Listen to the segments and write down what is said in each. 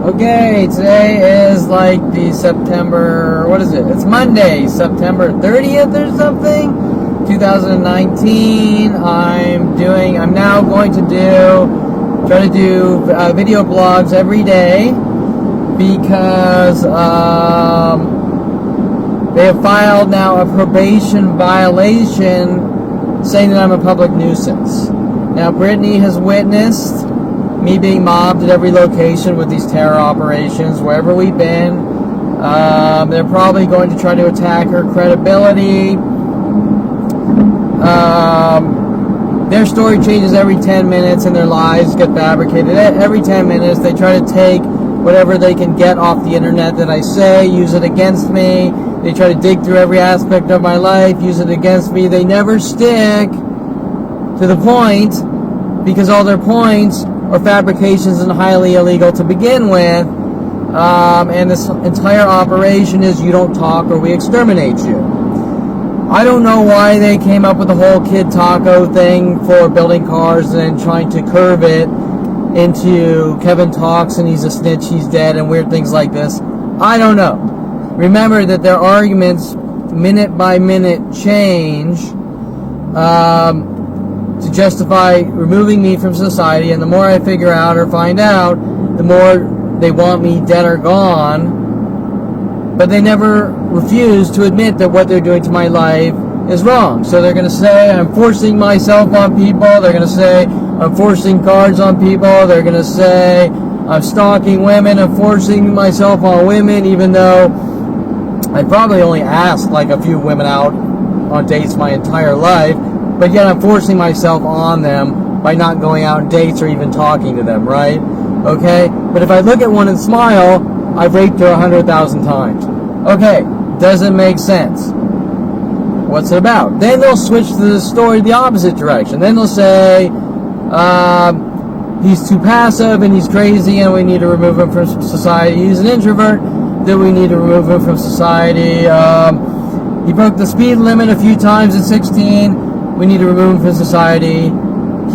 Okay, today is like the September, what is it? It's Monday, September 30th or something, 2019. I'm now going to try to do video blogs every day because they have filed now a probation violation saying that I'm a public nuisance. Now, Brittany has witnessed me being mobbed at every location with these terror operations, wherever we've been. They're probably going to try to attack her credibility. Their story changes every 10 minutes and their lies get fabricated. Every 10 minutes they try to take whatever they can get off the internet that I say, use it against me. They try to dig through every aspect of my life, use it against me. They never stick to the point because all their points are fabrications and highly illegal to begin with. And this entire operation is you don't talk or we exterminate you. I don't know why they came up with the whole kid taco thing for building cars and trying to curve it into Kevin talks and he's a snitch, he's dead, and weird things like this. I don't know. Remember that their arguments minute by minute change to justify removing me from society, and the more I figure out or find out, the more they want me dead or gone. But they never refuse to admit that what they're doing to my life is wrong. So they're going to say I'm forcing myself on people. They're going to say I'm forcing cards on people. They're going to say I'm stalking women and forcing myself on women, even though I probably only asked like a few women out on dates my entire life. But yet I'm forcing myself on them by not going out on dates or even talking to them, right? Okay? But if I look at one and smile, I've raped her 100,000 times. Okay, doesn't make sense. What's it about? Then they'll switch the story the opposite direction. Then they'll say, he's too passive and he's crazy and we need to remove him from society. He's an introvert, then we need to remove him from society. He broke the speed limit a few times at 16. We need to remove him from society.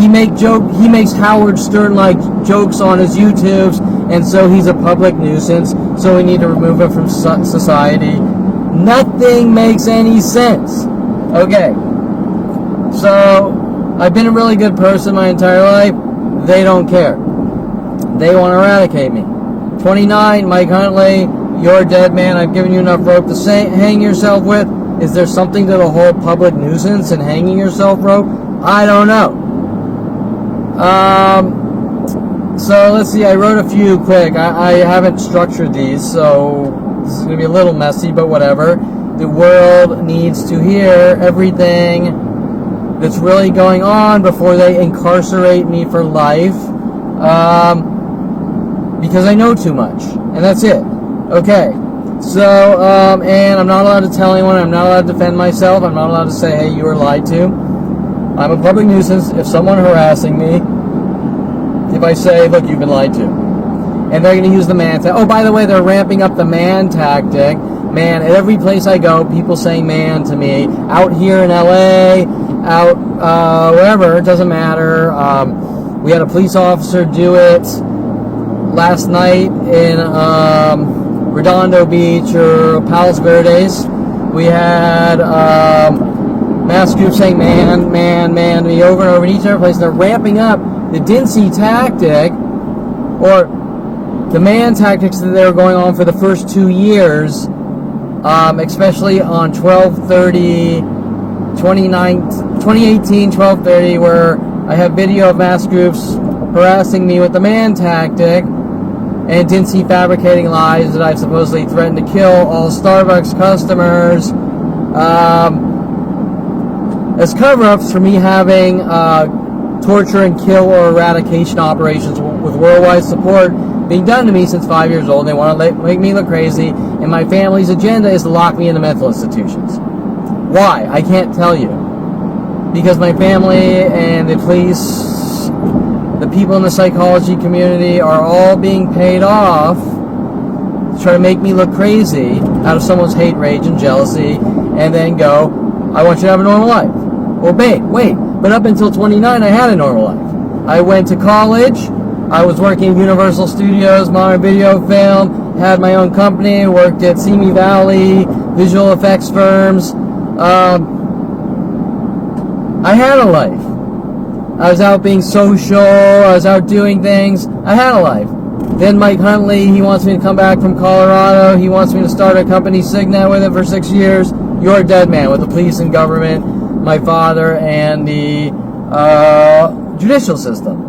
He makes Howard Stern-like jokes on his YouTubes, and so he's a public nuisance, so we need to remove him from society. Nothing makes any sense. Okay. So, I've been a really good person my entire life. They don't care. They want to eradicate me. 29, Mike Huntley, you're a dead man. I've given you enough rope to hang yourself with. Is there something to the whole public nuisance and hanging yourself rope? I don't know. So let's see, I wrote a few quick. I haven't structured these, so this is going to be a little messy, but whatever. The world needs to hear everything that's really going on before they incarcerate me for life, because I know too much, and that's it. Okay. So, and I'm not allowed to tell anyone, I'm not allowed to defend myself, I'm not allowed to say, hey, you were lied to. I'm a public nuisance. If someone harassing me, if I say, look, you've been lied to. And they're going to use the man tactic. Oh, by the way, they're ramping up the man tactic. Man, at every place I go, people say man to me. Out here in LA, out wherever, it doesn't matter. We had a police officer do it last night in Redondo Beach or Palos Verdes. We had mass groups saying man, man, man to me over and over in each and every place. They're ramping up the Dincy tactic, or the man tactics that they were going on for the first 2 years, especially on 2018, 12/30, where I have video of mass groups harassing me with the man tactic, and Dincy fabricating lies that I've supposedly threatened to kill all Starbucks customers as cover-ups for me having torture and kill or eradication operations with worldwide support being done to me since 5 years old. They want to make me look crazy, and my family's agenda is to lock me into mental institutions. Why? I can't tell you. Because my family and the police, the people in the psychology community are all being paid off to try to make me look crazy out of someone's hate, rage, and jealousy, and then go, I want you to have a normal life. Well, wait, but up until 29, I had a normal life. I went to college, I was working at Universal Studios, modern video film, had my own company, worked at Simi Valley, visual effects firms. I had a life. I was out being social, I was out doing things. I had a life. Then Mike Huntley, he wants me to come back from Colorado. He wants me to start a company, Signet, with it for 6 years. You're a dead man with the police and government, my father, and the judicial system.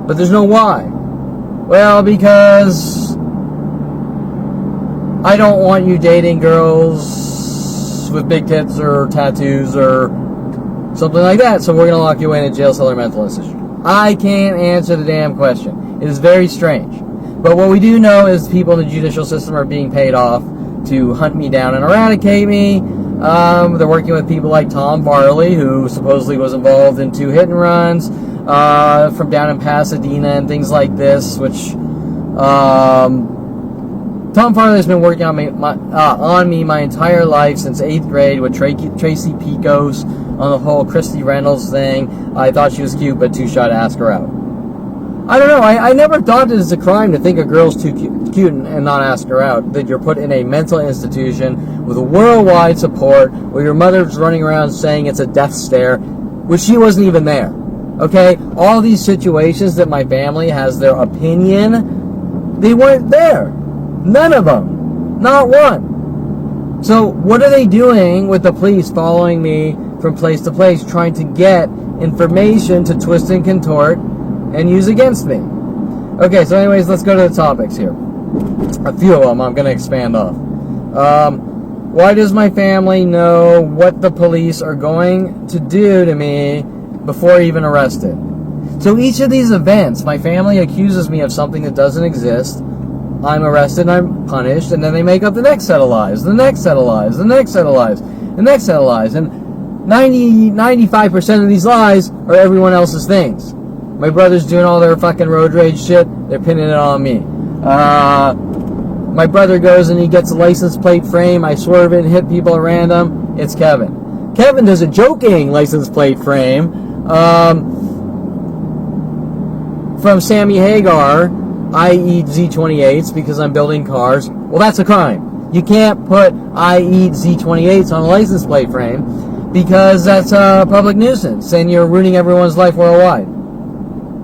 But there's no why. Well, because I don't want you dating girls with big tits or tattoos or something like that, so we're going to lock you in a jail cell or mental institution. I can't answer the damn question. It is very strange. But what we do know is people in the judicial system are being paid off to hunt me down and eradicate me. They're working with people like Tom Farley, who supposedly was involved in 2 hit and runs from down in Pasadena and things like this, which Tom Farley has been working on me my entire life since 8th grade with Tracy Picos on the whole Christy Reynolds thing. I thought she was cute, but too shy to ask her out. I don't know. I never thought it was a crime to think a girl's too cute and not ask her out. That you're put in a mental institution with a worldwide support where your mother's running around saying it's a death stare, which she wasn't even there. Okay? All these situations that my family has their opinion, they weren't there. None of them. Not one. So what are they doing with the police following me from place to place, trying to get information to twist and contort and use against me? Okay, so anyways, let's go to the topics here. A few of them I'm going to expand off. Why does my family know what the police are going to do to me before even arrested? So each of these events, my family accuses me of something that doesn't exist. I'm arrested and I'm punished, and then they make up the next set of lies, the next set of lies, the next set of lies, the next set of lies. And 95% of these lies are everyone else's things. My brother's doing all their fucking road rage shit. They're pinning it on me. My brother goes and he gets a license plate frame. I swerve it and hit people at random. It's Kevin. Kevin does a joking license plate frame from Sammy Hagar. I eat Z28s because I'm building cars. Well, that's a crime. You can't put I eat Z28s on a license plate frame because that's a public nuisance and you're ruining everyone's life worldwide.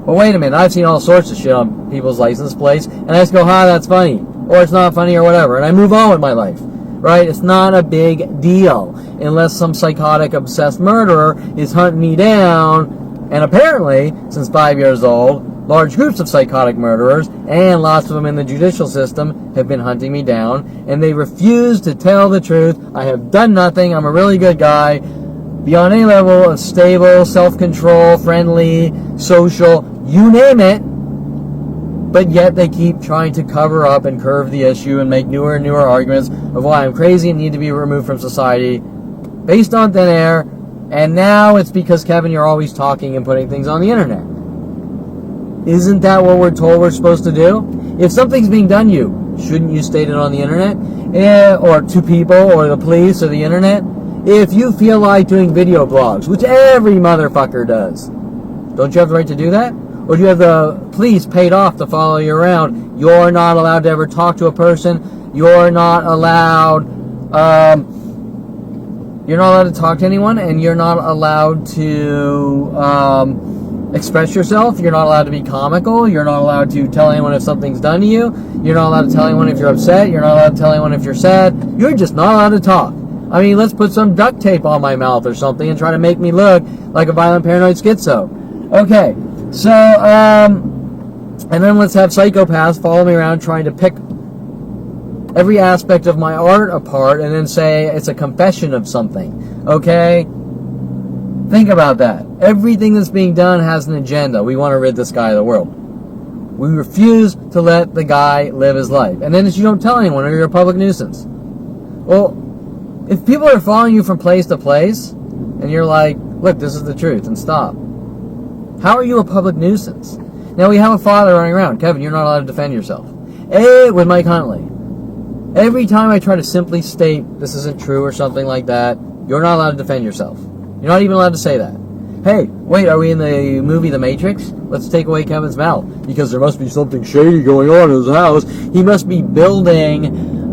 Well, wait a minute. I've seen all sorts of shit on people's license plates, and I just go, that's funny, or it's not funny, or whatever, and I move on with my life, right? It's not a big deal unless some psychotic, obsessed murderer is hunting me down, and apparently, since 5 years old, large groups of psychotic murderers, and lots of them in the judicial system, have been hunting me down, and they refuse to tell the truth. I have done nothing. I'm a really good guy. Beyond any level of stable, self-control, friendly, social, you name it, but yet they keep trying to cover up and curve the issue and make newer and newer arguments of why I'm crazy and need to be removed from society based on thin air, and now it's because, Kevin, you're always talking and putting things on the internet. Isn't that what we're told we're supposed to do? If something's being done to you, shouldn't you state it on the internet? Or to people, or the police, or the internet? If you feel like doing video blogs, which every motherfucker does, don't you have the right to do that? Or do you have the police paid off to follow you around? You're not allowed to ever talk to a person. You're not allowed to talk to anyone, and you're not allowed to express yourself. You're not allowed to be comical. You're not allowed to tell anyone if something's done to you. You're not allowed to tell anyone if you're upset. You're not allowed to tell anyone if you're sad. You're just not allowed to talk. I mean, let's put some duct tape on my mouth or something and try to make me look like a violent paranoid schizo. Okay, so, and then let's have psychopaths follow me around trying to pick every aspect of my art apart and then say it's a confession of something. Okay? Think about that. Everything that's being done has an agenda. We want to rid this guy of the world. We refuse to let the guy live his life. And then you don't tell anyone or you're a public nuisance. Well, if people are following you from place to place, and you're like, look, this is the truth, and stop. How are you a public nuisance? Now, we have a father running around. Kevin, you're not allowed to defend yourself. With Mike Huntley. Every time I try to simply state this isn't true or something like that, you're not allowed to defend yourself. You're not even allowed to say that. hey, wait, are we in the movie The Matrix? Let's take away Kevin's mouth, because there must be something shady going on in his house. He must be building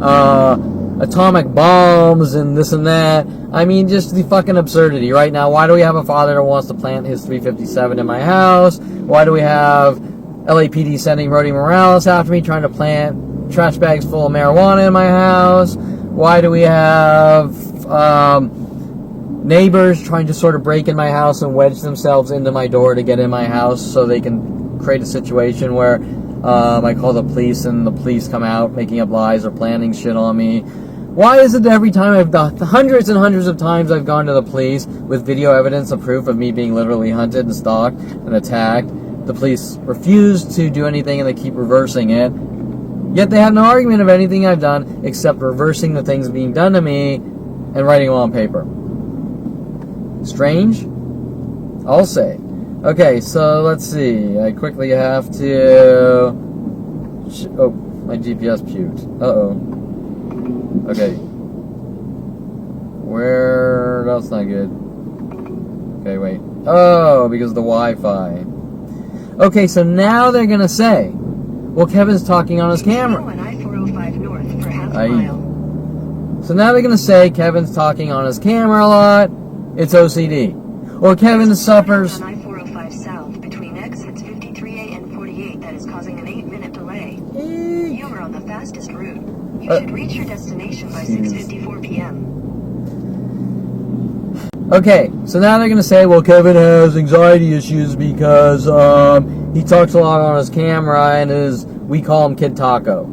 atomic bombs and this and that. I mean, just the fucking absurdity right now. Why do we have a father that wants to plant his 357 in my house? Why do we have LAPD sending Rody Morales after me, trying to plant trash bags full of marijuana in my house? Why do we have neighbors trying to sort of break in my house and wedge themselves into my door to get in my house so they can create a situation where I call the police and the police come out making up lies or planning shit on me? Why is it that every time I've done hundreds and hundreds of times I've gone to the police with video evidence of proof of me being literally hunted and stalked and attacked, the police refuse to do anything and they keep reversing it, yet they have no argument of anything I've done except reversing the things being done to me and writing them on paper. Strange? I'll say. Okay, so let's see. I quickly have to... Oh, my GPS puked. Uh-oh. Okay. Where... That's not good. Okay, wait. Oh, because of the Wi-Fi. Okay, so now they're gonna say, well, Kevin's talking on his camera. So now they're gonna say Kevin's talking on his camera a lot. It's OCD. Or Kevin suffers... On I-405 south between exits 53A and 48 that is causing an 8-minute delay. You are on the fastest route. You should reach your destination by 6:54 p.m. Okay, so now they're going to say, well, Kevin has anxiety issues because he talks a lot on his camera and we call him Kid Taco.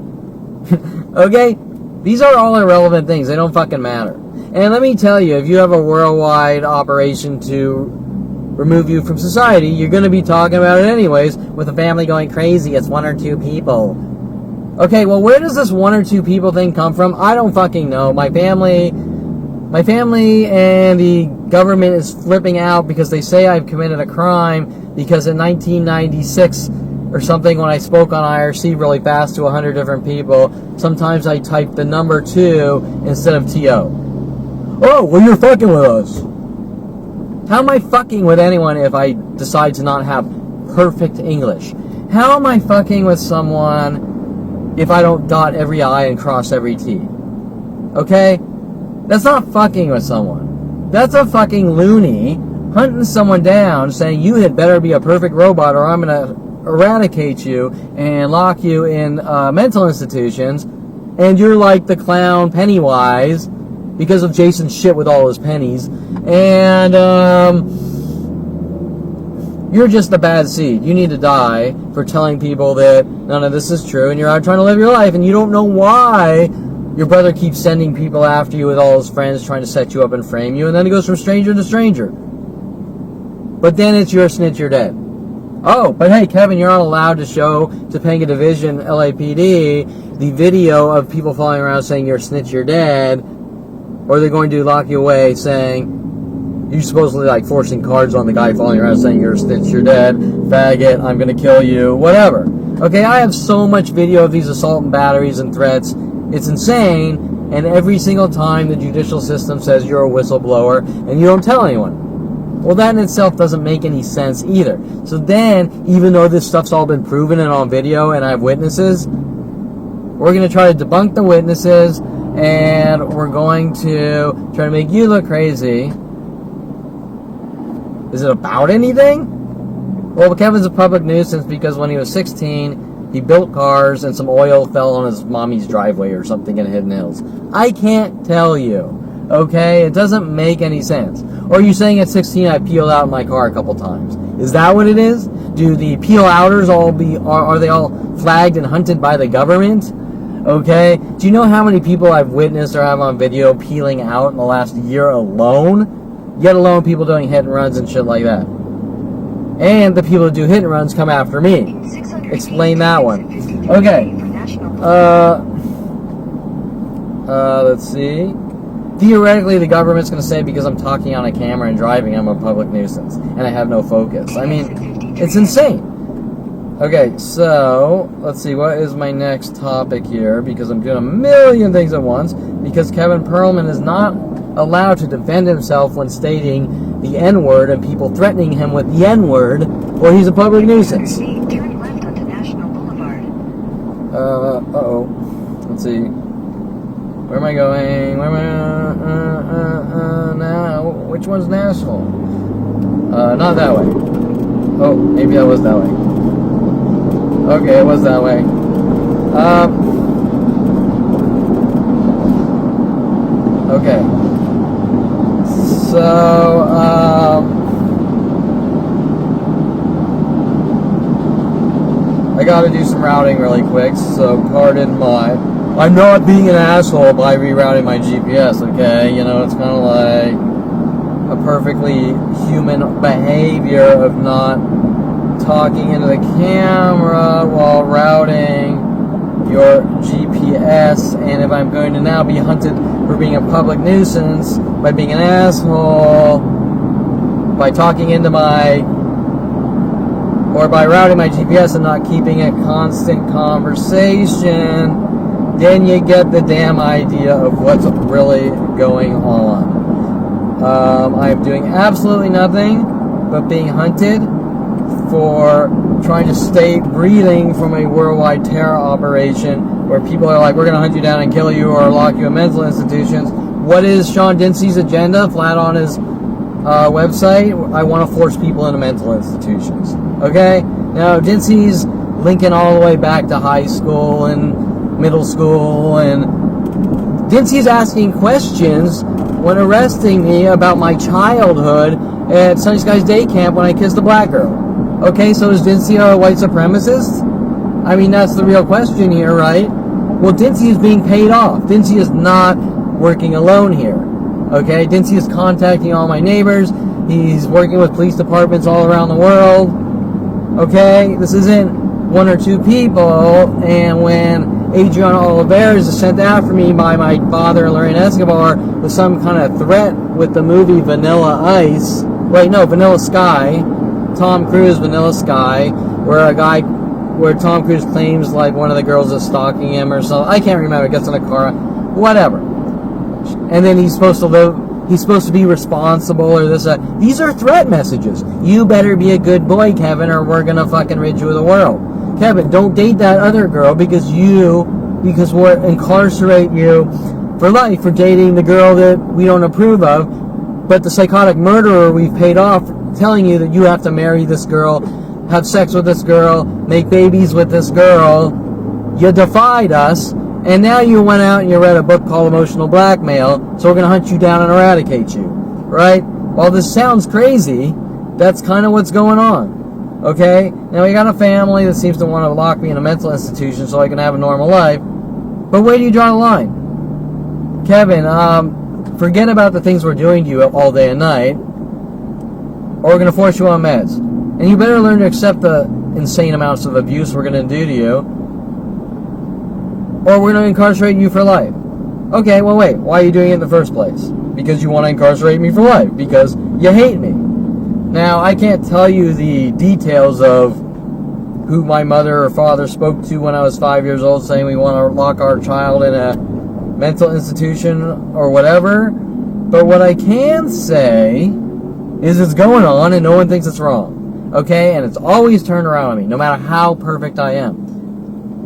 Okay? These are all irrelevant things. They don't fucking matter. And let me tell you, if you have a worldwide operation to remove you from society, you're going to be talking about it anyways, with the family going crazy. It's one or two people. Okay, well, where does this one or two people thing come from? I don't fucking know. My family and the government is flipping out because they say I've committed a crime because in 1996 or something, when I spoke on IRC really fast to 100 different people, sometimes I typed the number 2 instead of TO. Oh, well, you're fucking with us. How am I fucking with anyone if I decide to not have perfect English? How am I fucking with someone if I don't dot every I and cross every T? Okay? That's not fucking with someone. That's a fucking loony hunting someone down saying you had better be a perfect robot or I'm going to eradicate you and lock you in mental institutions, and you're like the clown Pennywise because of Jason's shit with all his pennies, and you're just the bad seed. You need to die for telling people that none of this is true and you're out trying to live your life and you don't know why your brother keeps sending people after you with all his friends trying to set you up and frame you, and then it goes from stranger to stranger. But then it's your snitch, you're dead. Oh, but hey, Kevin, you're not allowed to show Topanga Division, LAPD, the video of people following around saying you're a snitch, you're dead, or they're going to lock you away saying you're supposedly like forcing cards on the guy following around saying you're a snitch, you're dead, faggot, I'm going to kill you, whatever. Okay, I have so much video of these assault and batteries and threats. It's insane, and every single time the judicial system says you're a whistleblower and you don't tell anyone. Well, that in itself doesn't make any sense either. So then, even though this stuff's all been proven and on video and I have witnesses, we're going to try to debunk the witnesses and we're going to try to make you look crazy. Is it about anything? Well, Kevin's a public nuisance because when he was 16, he built cars and some oil fell on his mommy's driveway or something in Hidden Hills. I can't tell you. Okay? It doesn't make any sense. Or are you saying at 16 I peeled out my car a couple times? Is that what it is? Do the peel-outers are they all flagged and hunted by the government? Okay? Do you know how many people I've witnessed or have on video peeling out in the last year alone? Yet alone people doing hit and runs and shit like that. And the people who do hit and runs come after me. Explain that one. Okay. Let's see. Theoretically, the government's going to say because I'm talking on a camera and driving, I'm a public nuisance, and I have no focus. I mean, it's insane. Okay, so, let's see, what is my next topic here? Because I'm doing a million things at once, because Kevin Perlman is not allowed to defend himself when stating the N-word and people threatening him with the N-word, or he's a public nuisance. Turn left onto National Boulevard. Uh-oh. Let's see. Where am I going? Where am I? Now, which one's National? Not that way. Oh, maybe that was that way. Okay, it was that way. Okay. So, I gotta do some routing really quick, so pardon my... I'm not being an asshole by rerouting my GPS, okay? You know, it's kind of like a perfectly human behavior of not talking into the camera while routing your GPS, and if I'm going to now be hunted for being a public nuisance by being an asshole, by talking into my... or by routing my GPS and not keeping a constant conversation, then you get the damn idea of what's really going on. I'm doing absolutely nothing but being hunted for trying to stay breathing from a worldwide terror operation where people are like, we're going to hunt you down and kill you or lock you in mental institutions. What is Sean Dincey's agenda? Flat on his website, I want to force people into mental institutions. Okay? Now, Dincey's linking all the way back to high school and middle school, and Dincey's asking questions when arresting me about my childhood at Sunny Skies Day Camp when I kissed a black girl. Okay, so is Dincey a white supremacist? I mean, that's the real question here, right? Well, Dincey is being paid off. Dincey is not working alone here. Okay, Dincey is contacting all my neighbors. He's working with police departments all around the world. Okay, this isn't one or two people, and when Adriana Oliveras is sent after me by my father, Lorraine Escobar, with some kind of threat with the movie Vanilla Ice. Wait, no, Vanilla Sky. Tom Cruise, Vanilla Sky, where Tom Cruise claims like one of the girls is stalking him or something. I can't remember. Gets in a car, whatever. And then he's supposed to be responsible or this, these are threat messages. You better be a good boy, Kevin, or we're gonna fucking rid you of the world. Kevin, don't date that other girl because we'll incarcerate you for life for dating the girl that we don't approve of. But the psychotic murderer we've paid off telling you that you have to marry this girl, have sex with this girl, make babies with this girl. You defied us, and now you went out and you read a book called Emotional Blackmail, so we're going to hunt you down and eradicate you, right? While this sounds crazy, that's kind of what's going on, okay? Now, we got a family that seems to want to lock me in a mental institution so I can have a normal life, but where do you draw the line? Kevin, forget about the things we're doing to you all day and night, or we're going to force you on meds. And you better learn to accept the insane amounts of abuse we're going to do to you, or we're going to incarcerate you for life. Okay, well, wait. Why are you doing it in the first place? Because you want to incarcerate me for life. Because you hate me. Now, I can't tell you the details of who my mother or father spoke to when I was 5 years old saying we want to lock our child in a mental institution or whatever. But what I can say is it's going on and no one thinks it's wrong. Okay? And it's always turned around on me, no matter how perfect I am.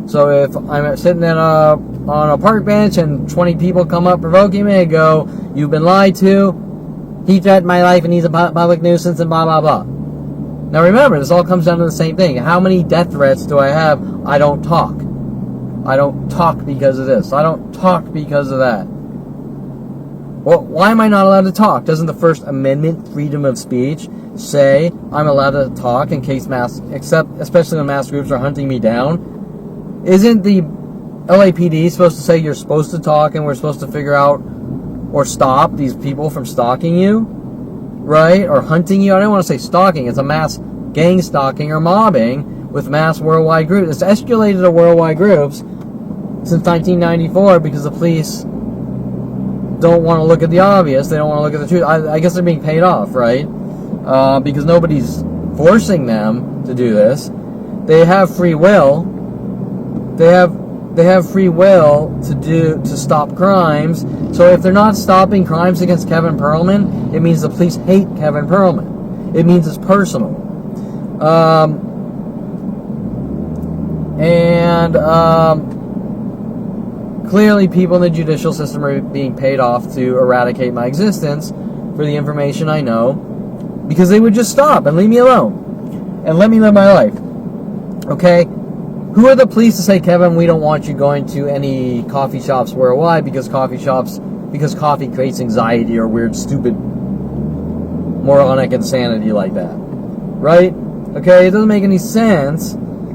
So if I'm sitting on a park bench and 20 people come up provoking me and go, you've been lied to, he threatened my life and he's a public nuisance and blah, blah, blah. Now remember, this all comes down to the same thing. How many death threats do I have? I don't talk. I don't talk because of this. I don't talk because of that. Well, why am I not allowed to talk? Doesn't the First Amendment, freedom of speech, say I'm allowed to talk in case especially when mass groups are hunting me down? Isn't the LAPD supposed to say you're supposed to talk and we're supposed to figure out or stop these people from stalking you? Right? Or hunting you? I don't want to say stalking. It's a mass gang stalking or mobbing with mass worldwide groups. It's escalated to worldwide groups since 1994 because the police don't want to look at the obvious. They don't want to look at the truth. I guess they're being paid off, right? Because nobody's forcing them to do this. They have free will. They have they have free will to stop crimes. So if they're not stopping crimes against Kevin Perlman, it means the police hate Kevin Perlman. It means it's personal. Clearly people in the judicial system are being paid off to eradicate my existence for the information I know, because they would just stop and leave me alone and let me live my life. Okay? Who are the police to say, Kevin, we don't want you going to any coffee shops worldwide because coffee creates anxiety or weird, stupid, moronic insanity like that. Right? Okay? It doesn't make any sense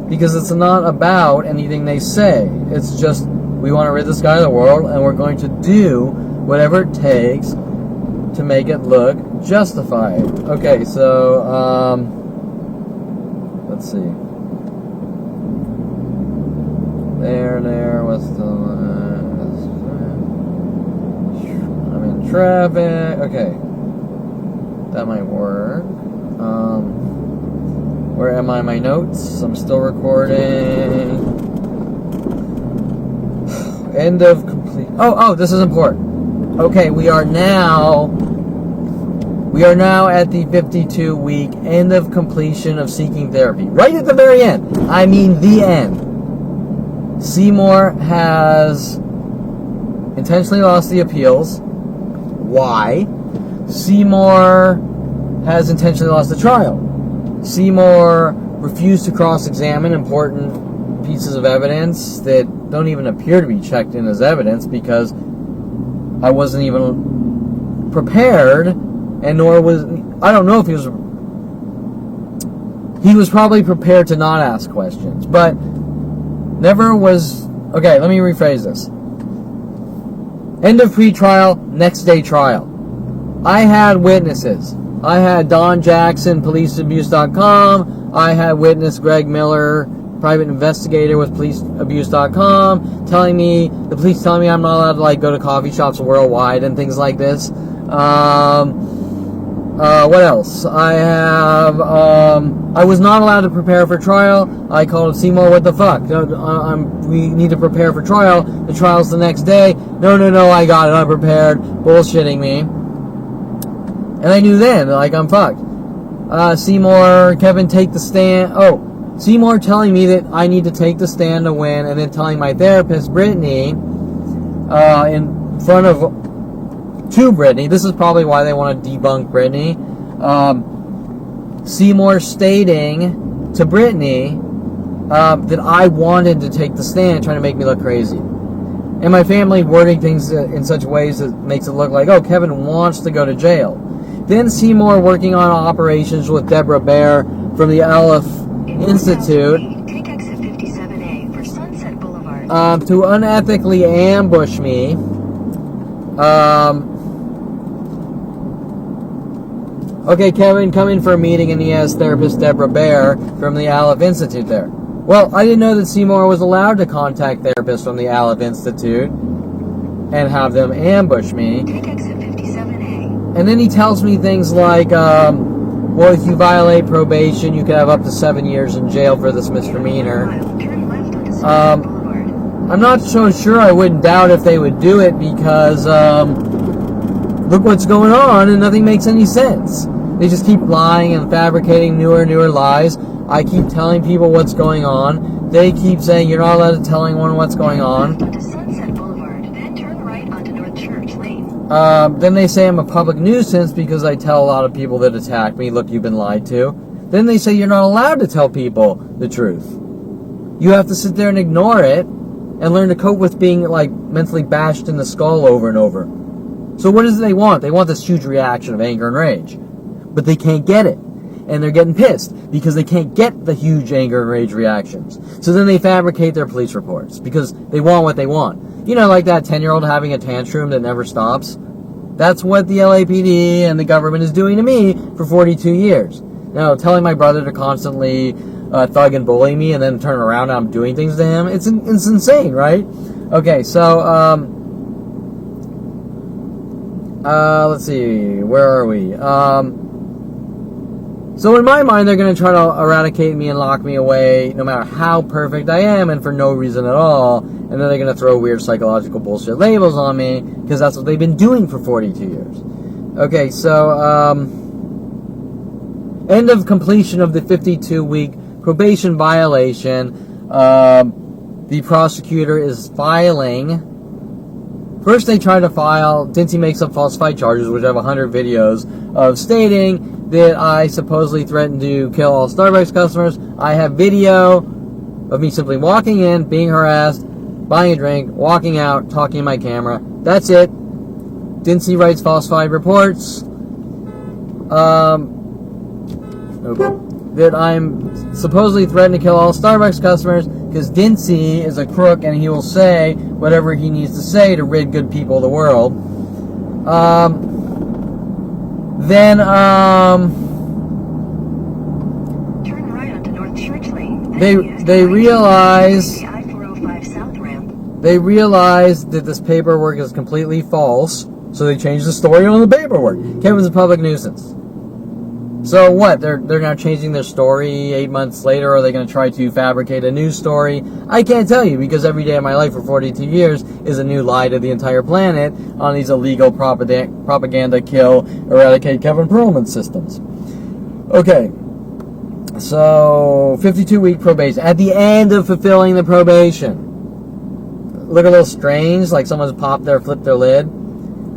because it's not about anything they say. It's just, we want to rid this guy of the world and we're going to do whatever it takes to make it look justified. Okay, so, let's see. There, what's the last? I'm in traffic. Okay. That might work. Where am I in my notes? I'm still recording. End of complete. Oh, this is important. Okay, we are now at the 52-week end of completion of seeking therapy. Right at the very end. I mean the end. Seymour has intentionally lost the appeals. Why? Seymour has intentionally lost the trial. Seymour refused to cross-examine important pieces of evidence that don't even appear to be checked in as evidence because I wasn't even prepared, and nor was... I don't know if he was probably prepared to not ask questions, but never was... Okay, let me rephrase this. End of pre-trial, next day trial. I had witnesses. I had Don Jackson, policeabuse.com. I had witness Greg Miller, private investigator with policeabuse.com, the police telling me I'm not allowed to like go to coffee shops worldwide and things like this. What else? I have, I was not allowed to prepare for trial. I called Seymour, what the fuck? We need to prepare for trial. The trial's the next day. No, I got it. I'm prepared. Bullshitting me. And I knew then, like, I'm fucked. Seymour, Kevin, take the stand. Oh, Seymour telling me that I need to take the stand to win, and then telling my therapist, Brittany, in front of... to Brittany. This is probably why they want to debunk Brittany. Seymour stating to Brittany that I wanted to take the stand, trying to make me look crazy. And my family wording things in such ways that makes it look like, oh, Kevin wants to go to jail. Then Seymour working on operations with Deborah Baer from the Aleph Institute Take exit 57A for Sunset Boulevard. to unethically ambush me. Okay, Kevin, come in for a meeting, and he has therapist Deborah Baer from the Aleph Institute there. Well, I didn't know that Seymour was allowed to contact therapists from the Aleph Institute and have them ambush me. Take exit 57A. And then he tells me things like, well, if you violate probation, you could have up to 7 years in jail for this misdemeanor. Turn left onto Sunset Boulevard. I'm not so sure. I wouldn't doubt if they would do it because look what's going on and nothing makes any sense. They just keep lying and fabricating newer lies. I keep telling people what's going on. They keep saying you're not allowed to tell anyone what's going on. Left onto Sunset Boulevard, then turn right onto North Church Lane. Then they say I'm a public nuisance because I tell a lot of people that attack me, look, you've been lied to. Then they say you're not allowed to tell people the truth. You have to sit there and ignore it and learn to cope with being like mentally bashed in the skull over and over. So what is it they want? They want this huge reaction of anger and rage. But they can't get it. And they're getting pissed because they can't get the huge anger and rage reactions. So then they fabricate their police reports because they want what they want. You know, like that 10-year-old having a tantrum that never stops. That's what the LAPD and the government is doing to me for 42 years. Now, telling my brother to constantly thug and bully me and then turn around and I'm doing things to him, it's insane, right? Okay, so, let's see, where are we? So in my mind, they're going to try to eradicate me and lock me away no matter how perfect I am and for no reason at all. And then they're going to throw weird psychological bullshit labels on me because that's what they've been doing for 42 years. Okay, so end of completion of the 52-week probation violation. The prosecutor is filing. First, they try to file. Dincy makes up falsified charges, which I have 100 videos of stating that I supposedly threatened to kill all Starbucks customers. I have video of me simply walking in, being harassed, buying a drink, walking out, talking to my camera. That's it. Dincy writes falsified reports. That I'm supposedly threatening to kill all Starbucks customers because Dincy is a crook and he will say whatever he needs to say to rid good people of the world. Turn right onto North Church Lane. They realize The I-405 South ramp. they realize that this paperwork is completely false, so they change the story on the paperwork. Kevin's a public nuisance. So what? They're now changing their story 8 months later, or are they going to try to fabricate a new story? I can't tell you, because every day of my life for 42 years is a new lie to the entire planet on these illegal propaganda, kill, eradicate Kevin Perlman systems. Okay, so 52-week probation. At the end of fulfilling the probation. Look a little strange, like someone's flipped their lid.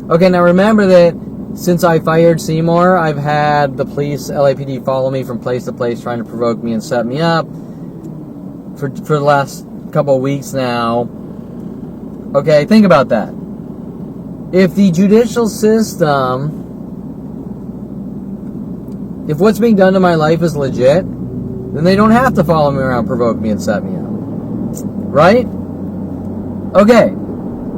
Okay, now remember that since I fired Seymour, I've had the police, LAPD, follow me from place to place trying to provoke me and set me up for the last couple of weeks now. Okay, think about that. If the judicial system, if what's being done to my life is legit, then they don't have to follow me around, provoke me, and set me up. Right? Okay.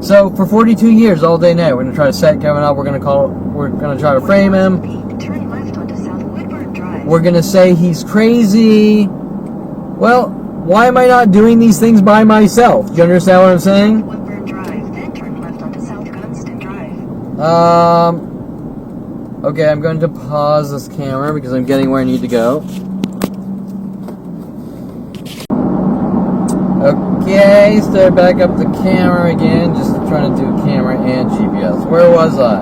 So for 42 years, all day night, we're gonna try to set Kevin up. We're gonna try to frame him. Turn left onto South Woodburn Drive. We're gonna say he's crazy. Well, why am I not doing these things by myself? Do you understand what I'm saying? Woodburn Drive, then turn left onto South Gunston Drive. Okay, I'm going to pause this camera because I'm getting where I need to go. Okay, start back up the camera again, just trying to do camera and GPS. Where was I?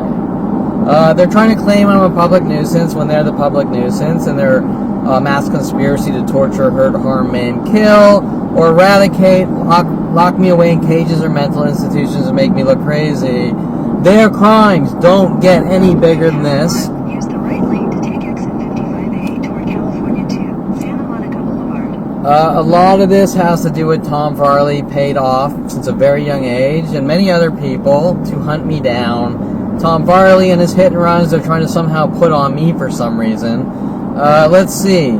They're trying to claim I'm a public nuisance when they're the public nuisance, and they're mass conspiracy to torture, hurt, harm, maim, kill, or eradicate, lock me away in cages or mental institutions and make me look crazy. Their crimes don't get any bigger than this. Use the right lane to take exit 55A toward California 2, Santa Monica Boulevard. A lot of this has to do with Tom Farley paid off since a very young age, and many other people to hunt me down. Tom Farley and his hit and runs, they're trying to somehow put on me for some reason. Let's see.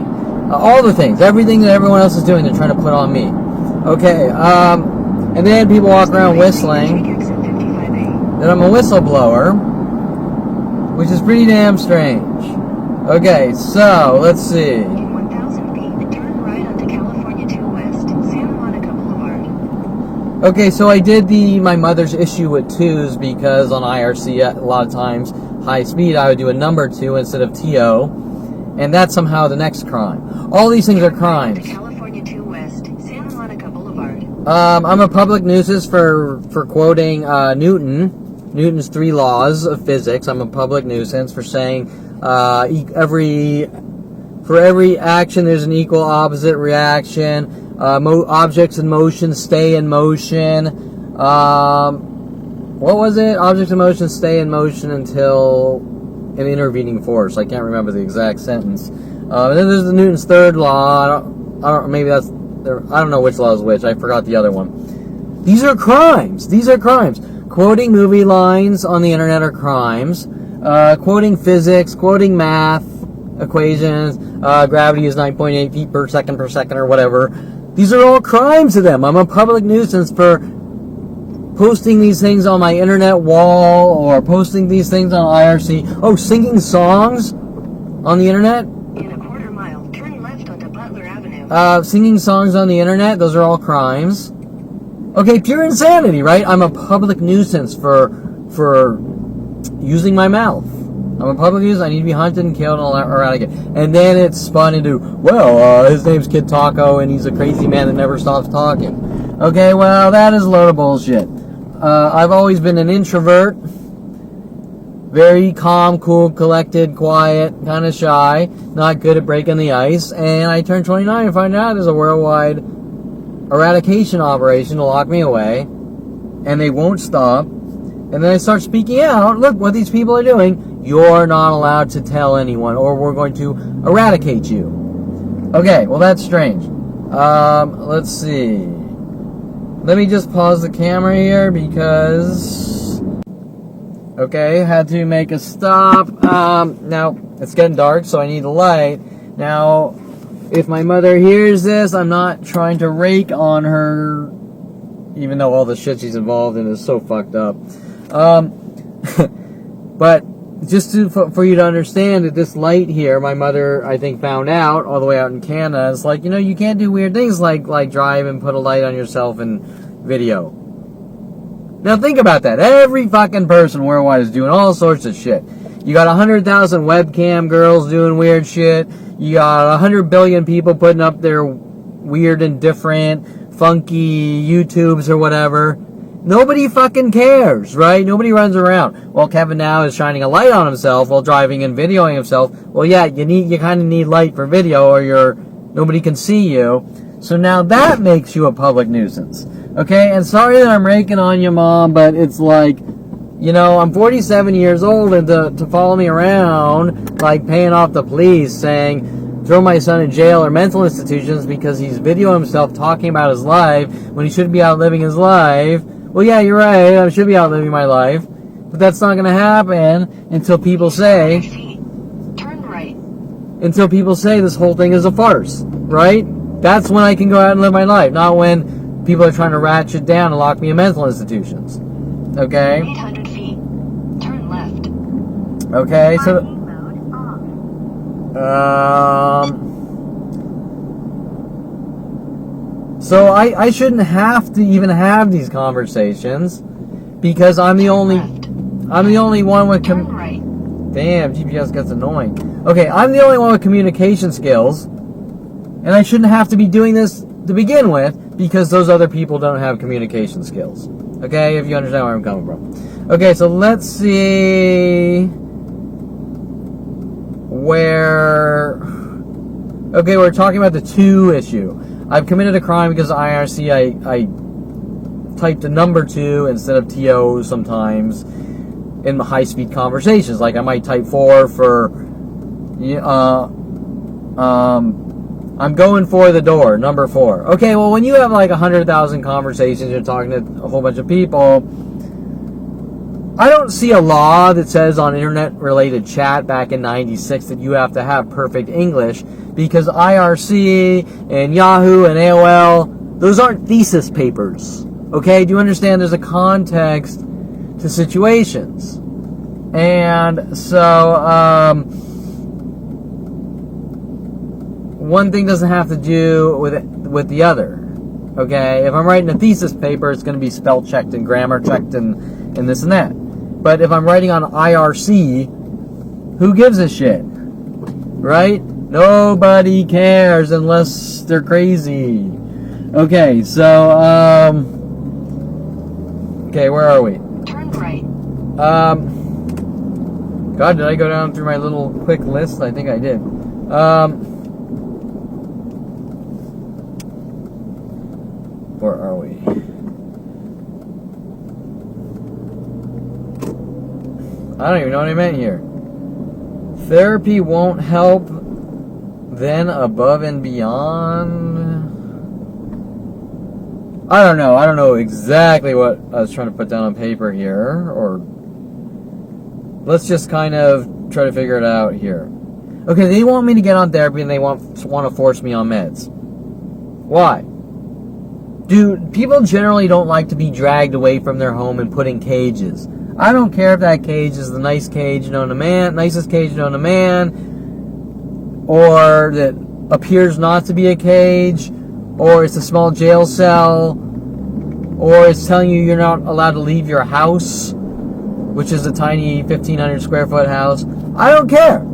All the things, everything that everyone else is doing, they're trying to put on me. Okay, and then people walk around whistling that I'm a whistleblower, which is pretty damn strange. Okay, so, let's see. In 1,000 feet, turn right onto California 2 West, Santa Monica Boulevard. Okay, so I did my mother's issue with 2s because on IRC, a lot of times, high speed, I would do a number 2 instead of TO, and that's somehow the next crime. All these things are crimes. California 2 West, Santa Monica Boulevard. I'm a public nuisance for quoting Newton's 3 laws of physics. I'm a public nuisance for saying for every action there's an equal opposite reaction. Objects in motion stay in motion. What was it? Objects in motion stay in motion until an intervening force. I can't remember the exact sentence. And then there's the Newton's 3rd law. I don't know which law is which. I forgot the other one. These are crimes. These are crimes. Quoting movie lines on the internet are crimes. Quoting physics, quoting math equations, gravity is 9.8 feet per second or whatever. These are all crimes to them. I'm a public nuisance for posting these things on my internet wall or posting these things on IRC. Oh, singing songs on the internet? In a quarter mile, turn left onto Butler Avenue. Singing songs on the internet, those are all crimes. Okay, pure insanity, right? I'm a public nuisance for using my mouth. I'm a public nuisance. I need to be hunted and killed and eradicated. And then it's spun into, well, his name's Kid Taco and he's a crazy man that never stops talking. Okay, well, that is a load of bullshit. I've always been an introvert. Very calm, cool, collected, quiet, kind of shy. Not good at breaking the ice. And I turned 29 and find out there's a worldwide eradication operation to lock me away. And they won't stop. And then I start speaking out. Look what these people are doing. You're not allowed to tell anyone or we're going to eradicate you. Okay, well that's strange. Let's see. Let me just pause the camera here because... Okay, had to make a stop. Now, it's getting dark, so I need a light. Now, if my mother hears this, I'm not trying to rake on her, even though all the shit she's involved in is so fucked up. But just for you to understand that this light here, my mother, I think, found out all the way out in Canada. It's like, you can't do weird things like drive and put a light on yourself in video. Now think about that. Every fucking person worldwide is doing all sorts of shit. You got 100,000 webcam girls doing weird shit. You got 100 billion people putting up their weird and different, funky YouTubes or whatever. Nobody fucking cares, right? Nobody runs around. Well, Kevin now is shining a light on himself while driving and videoing himself. Well, yeah, you kind of need light for video or nobody can see you. So now that makes you a public nuisance. Okay, and sorry that I'm raking on you, Mom, but it's like, I'm 47 years old, and to follow me around, like paying off the police, saying, throw my son in jail or mental institutions because he's videoing himself talking about his life when he should be out living his life. Well, yeah, you're right, I should be out living my life, but that's not going to happen until people say, turn right. Until people say this whole thing is a farce, right? That's when I can go out and live my life, not when people are trying to ratchet down and lock me in mental institutions. Okay? 800 feet. Turn left. Okay, so... So I shouldn't have to even have these conversations because I'm the only one with... Turn right. Damn, GPS gets annoying. Okay, I'm the only one with communication skills, and I shouldn't have to be doing this to begin with because those other people don't have communication skills. Okay, if you understand where I'm coming from. Okay, so let's see where... Okay, we're talking about the 2 issue. I've committed a crime because of IRC. I typed the number 2 instead of TO sometimes in the high-speed conversations. Like I might type 4 for... I'm going for the door, number 4. Okay, well, when you have like 100,000 conversations, you're talking to a whole bunch of people, I don't see a law that says on internet-related chat back in '96 that you have to have perfect English because IRC and Yahoo and AOL, those aren't thesis papers. Okay, do you understand there's a context to situations? And so, one thing doesn't have to do with the other. Okay, if I'm writing a thesis paper, it's going to be spell checked and grammar checked and this and that. But if I'm writing on IRC, who gives a shit? Right? Nobody cares unless they're crazy. Okay, so okay, where are we? Turn right. God, did I go down through my little quick list? I think I did. Where are we? I don't even know what I meant here. Therapy won't help, then above and beyond. I don't know. I don't know exactly what I was trying to put down on paper here. Or let's just kind of try to figure it out here. Okay, they want me to get on therapy and they want to force me on meds. Why? Dude, people generally don't like to be dragged away from their home and put in cages. I don't care if that cage is the nicest cage known to man, or that appears not to be a cage, or it's a small jail cell, or it's telling you you're not allowed to leave your house, which is a tiny 1,500 square foot house. I don't care.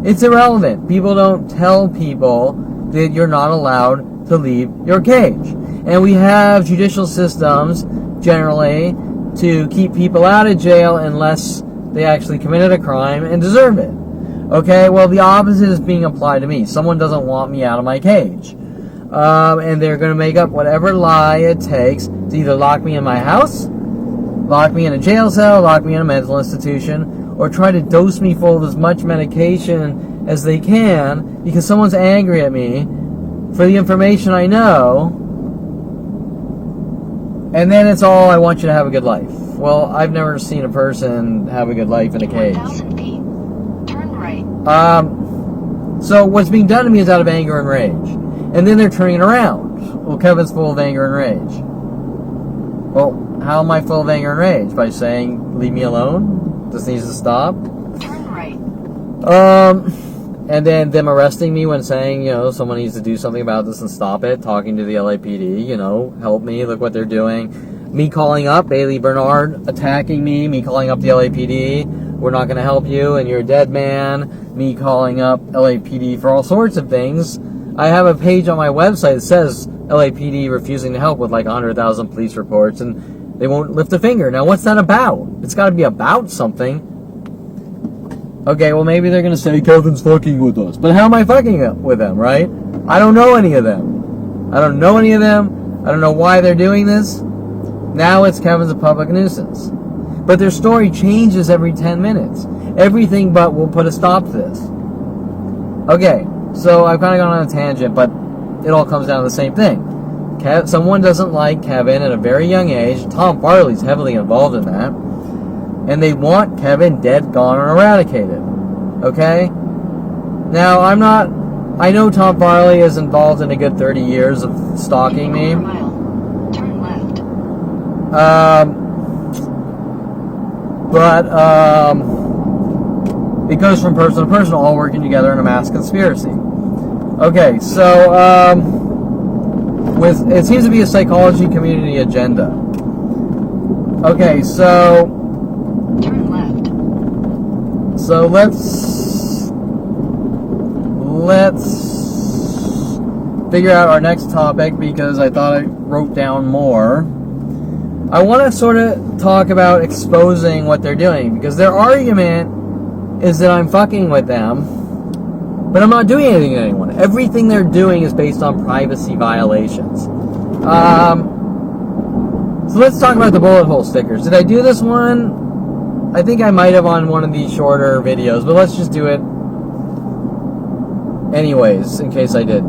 It's irrelevant. People don't tell people that you're not allowed to leave your cage. And we have judicial systems, generally, to keep people out of jail unless they actually committed a crime and deserve it. Okay, well, the opposite is being applied to me. Someone doesn't want me out of my cage. And they're going to make up whatever lie it takes to either lock me in my house, lock me in a jail cell, lock me in a mental institution, or try to dose me full of as much medication as they can because someone's angry at me for the information I know. And then it's all, I want you to have a good life. Well, I've never seen a person have a good life in a cage. 1,000 feet. Turn right. So what's being done to me is out of anger and rage. And then they're turning it around. Well, Kevin's full of anger and rage. Well, how am I full of anger and rage? By saying, leave me alone? This needs to stop? Turn right. And then them arresting me when saying, someone needs to do something about this and stop it, talking to the LAPD, help me, look what they're doing. Me calling up Bailey Bernard, attacking me calling up the LAPD, we're not going to help you and you're a dead man, me calling up LAPD for all sorts of things. I have a page on my website that says LAPD refusing to help with like 100,000 police reports and they won't lift a finger. Now what's that about? It's got to be about something. Okay, well, maybe they're going to say, Kevin's fucking with us. But how am I fucking with them, right? I don't know any of them. I don't know why they're doing this. Now it's Kevin's a public nuisance. But their story changes every 10 minutes. Everything but will put a stop to this. Okay, so I've kind of gone on a tangent, but it all comes down to the same thing. Someone doesn't like Kevin at a very young age. Tom Farley's heavily involved in that. And they want Kevin dead, gone, or eradicated. Okay? Now, I know Tom Farley is involved in a good 30 years of stalking me. Turn left. But it goes from person to person, all working together in a mass conspiracy. Okay, so, it seems to be a psychology community agenda. Okay, so... Turn left. So let's figure out our next topic because I thought I wrote down more. I want to sort of talk about exposing what they're doing because their argument is that I'm fucking with them, but I'm not doing anything to anyone. Everything they're doing is based on privacy violations. So let's talk about the bullet hole stickers. Did I do this one? I think I might have on one of these shorter videos, but let's just do it anyways, in case I did.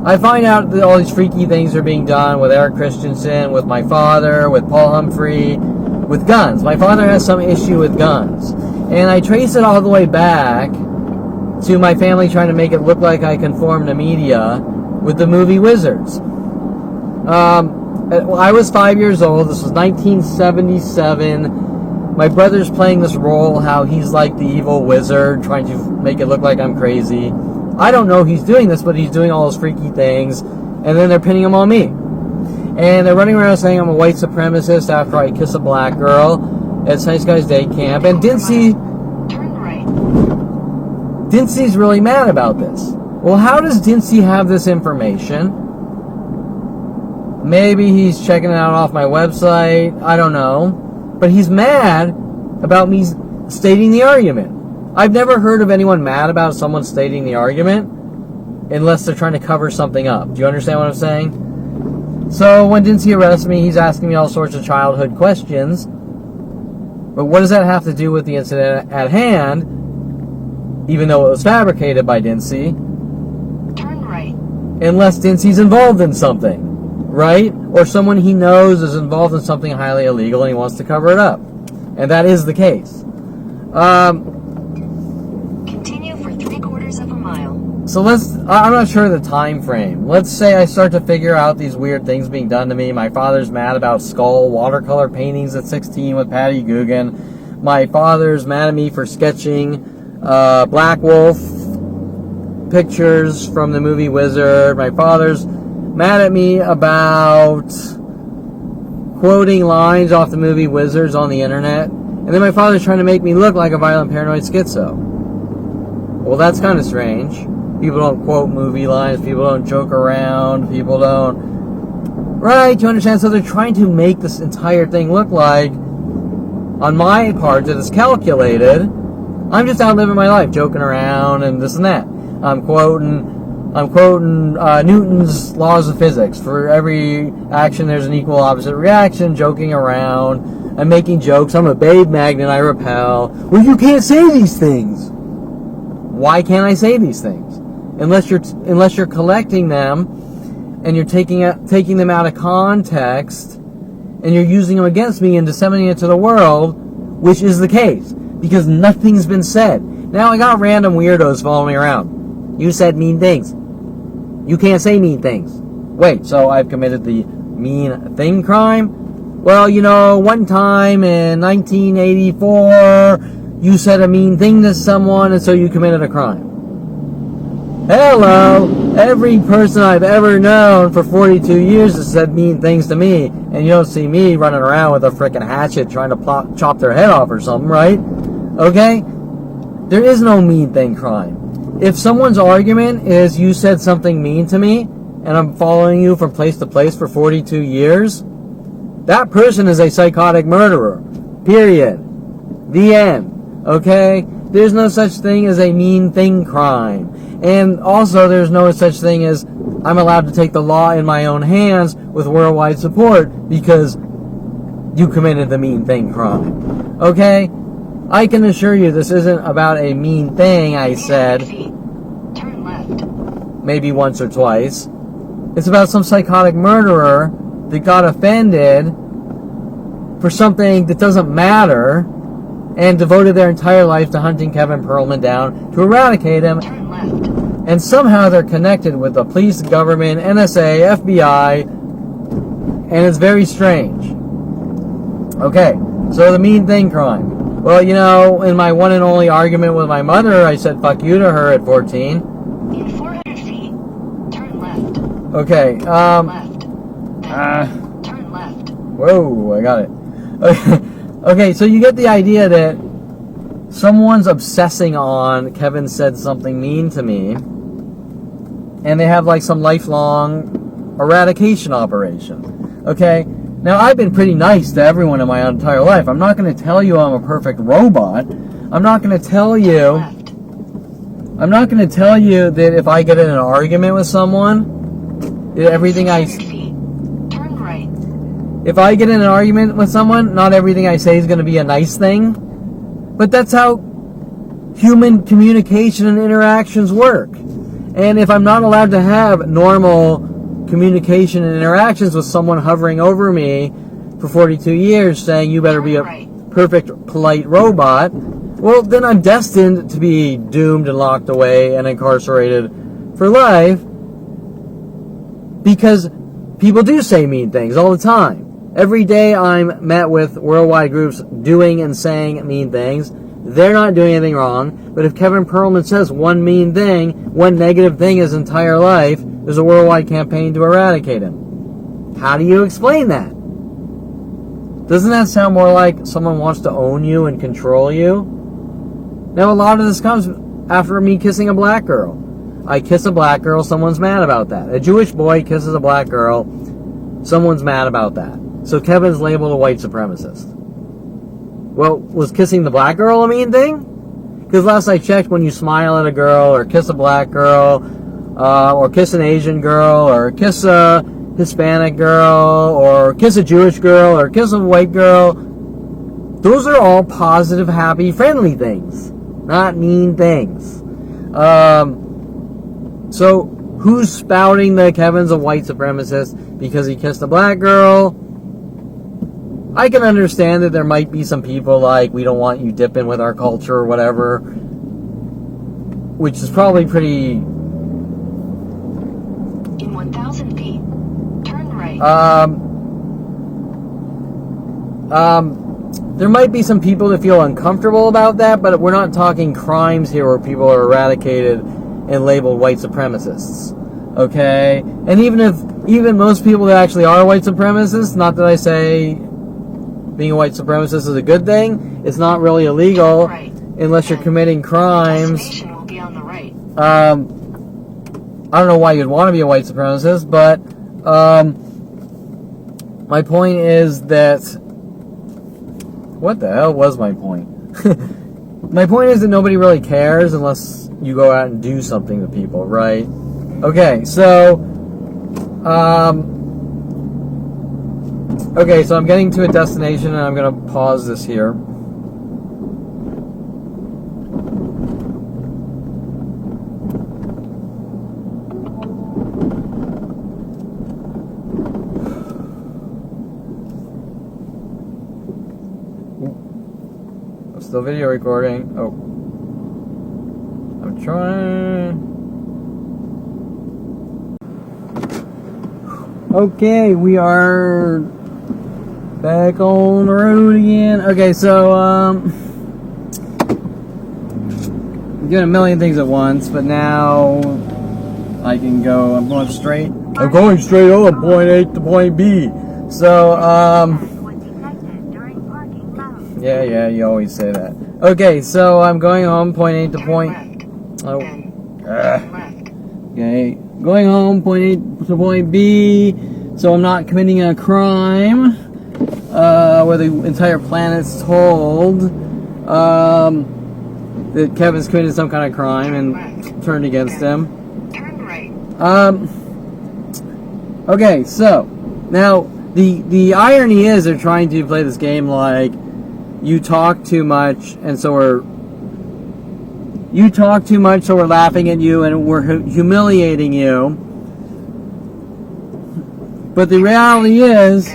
I find out that all these freaky things are being done with Eric Christensen, with my father, with Paul Humphrey, with guns. My father has some issue with guns. And I trace it all the way back to my family trying to make it look like I conform to media with the movie Wizards. I was 5 years old. This was 1977. My brother's playing this role, how he's like the evil wizard, trying to make it look like I'm crazy. I don't know he's doing this, but he's doing all those freaky things, and then they're pinning them on me. And they're running around saying I'm a white supremacist after I kiss a black girl at Nice Guys Day Camp. And Dincy's really mad about this. Well, how does Dincy have this information? Maybe he's checking it out off my website. I don't know. But he's mad about me stating the argument. I've never heard of anyone mad about someone stating the argument unless they're trying to cover something up. Do you understand what I'm saying? So when Dincy arrests me, he's asking me all sorts of childhood questions. But what does that have to do with the incident at hand, even though it was fabricated by Dincy? Turn right. Unless Dincy's involved in something. Right? Or someone he knows is involved in something highly illegal and he wants to cover it up. And that is the case. Continue for 3/4 of a mile. So I'm not sure of the time frame. Let's say I start to figure out these weird things being done to me. My father's mad about skull watercolor paintings at 16 with Patty Guggen. My father's mad at me for sketching Black Wolf pictures from the movie Wizard. My father's mad at me about quoting lines off the movie Wizards on the internet, and then my father's trying to make me look like a violent paranoid schizo. Well, that's kind of strange. People don't quote movie lines, people don't joke around, people don't... Right, you understand? So they're trying to make this entire thing look like, on my part, that it's calculated. I'm just out living my life, joking around and this and that. I'm quoting Newton's laws of physics. For every action, there's an equal opposite reaction, joking around. I'm making jokes. I'm a babe magnet, I repel. Well, you can't say these things. Why can't I say these things? Unless you're collecting them and you're taking them out of context and you're using them against me and disseminating it to the world, which is the case, because nothing's been said. Now I got random weirdos following me around. You said mean things. You can't say mean things. Wait, so I've committed the mean thing crime? Well, one time in 1984, you said a mean thing to someone, and so you committed a crime. Hello! Every person I've ever known for 42 years has said mean things to me, and you don't see me running around with a frickin' hatchet trying to chop their head off or something, right? Okay? There is no mean thing crime. If someone's argument is you said something mean to me, and I'm following you from place to place for 42 years, that person is a psychotic murderer. Period. The end. Okay? There's no such thing as a mean thing crime. And also, there's no such thing as I'm allowed to take the law in my own hands with worldwide support because you committed the mean thing crime. Okay? I can assure you this isn't about a mean thing I said. Turn left. Maybe once or twice. It's about some psychotic murderer that got offended for something that doesn't matter and devoted their entire life to hunting Kevin Perlman down to eradicate him. Turn left. And somehow they're connected with the police, government, NSA, FBI, and it's very strange. Okay, so the mean thing crime. Well, in my one and only argument with my mother, I said fuck you to her at 14. In 400 feet, turn left. Okay, Left. Turn left. Whoa, I got it. Okay, so you get the idea that someone's obsessing on Kevin said something mean to me, and they have like some lifelong eradication operation. Okay? Now, I've been pretty nice to everyone in my entire life. I'm not going to tell you I'm a perfect robot. I'm not going to tell you... Left. I'm not going to tell you that if I get in an argument with someone, that everything I... 600 feet, turn right. If I get in an argument with someone, not everything I say is going to be a nice thing. But that's how human communication and interactions work. And if I'm not allowed to have normal communication and interactions with someone hovering over me for 42 years saying you better be a perfect, polite robot, well, then I'm destined to be doomed and locked away and incarcerated for life because people do say mean things all the time. Every day I'm met with worldwide groups doing and saying mean things. They're not doing anything wrong. But if Kevin Perlman says one mean thing, one negative thing his entire life, there's a worldwide campaign to eradicate him. How do you explain that? Doesn't that sound more like someone wants to own you and control you? Now, a lot of this comes after me kissing a black girl. I kiss a black girl, someone's mad about that. A Jewish boy kisses a black girl, someone's mad about that. So Kevin's labeled a white supremacist. Well, was kissing the black girl a mean thing? Because last I checked, when you smile at a girl, or kiss a black girl, or kiss an Asian girl, or kiss a Hispanic girl, or kiss a Jewish girl, or kiss a white girl, those are all positive, happy, friendly things, not mean things. So who's spouting that Kevin's a white supremacist because he kissed a black girl? I can understand that there might be some people like, we don't want you dipping with our culture or whatever, which is probably pretty... In 1,000 feet, turn right. There might be some people that feel uncomfortable about that, but we're not talking crimes here where people are eradicated and labeled white supremacists. Okay? And even if even most people that actually are white supremacists, not that I say being a white supremacist is a good thing, it's not really illegal unless you're committing crimes. Destination will be on the right. I don't know why you'd want to be a white supremacist, but my point is that... What the hell was my point? My point is that nobody really cares unless you go out and do something to people, right? Okay, so... okay, so I'm getting to a destination and I'm going to pause this here. I'm still video recording. Oh. I'm trying... Okay, we are back on the road again. Okay, so, I'm doing a million things at once, but now I can go, I'm going straight. I'm going straight on point A to point B. So, yeah, you always say that. Okay, so I'm going home, point A to point... Oh. Okay, going home, point A to point B, so I'm not committing a crime, where the entire planet's told, that Kevin's committed some kind of crime and turned against him. Turn right. Okay, so, now, the irony is they're trying to play this game like, you talk too much, and so we're laughing at you and we're humiliating you. But the reality is,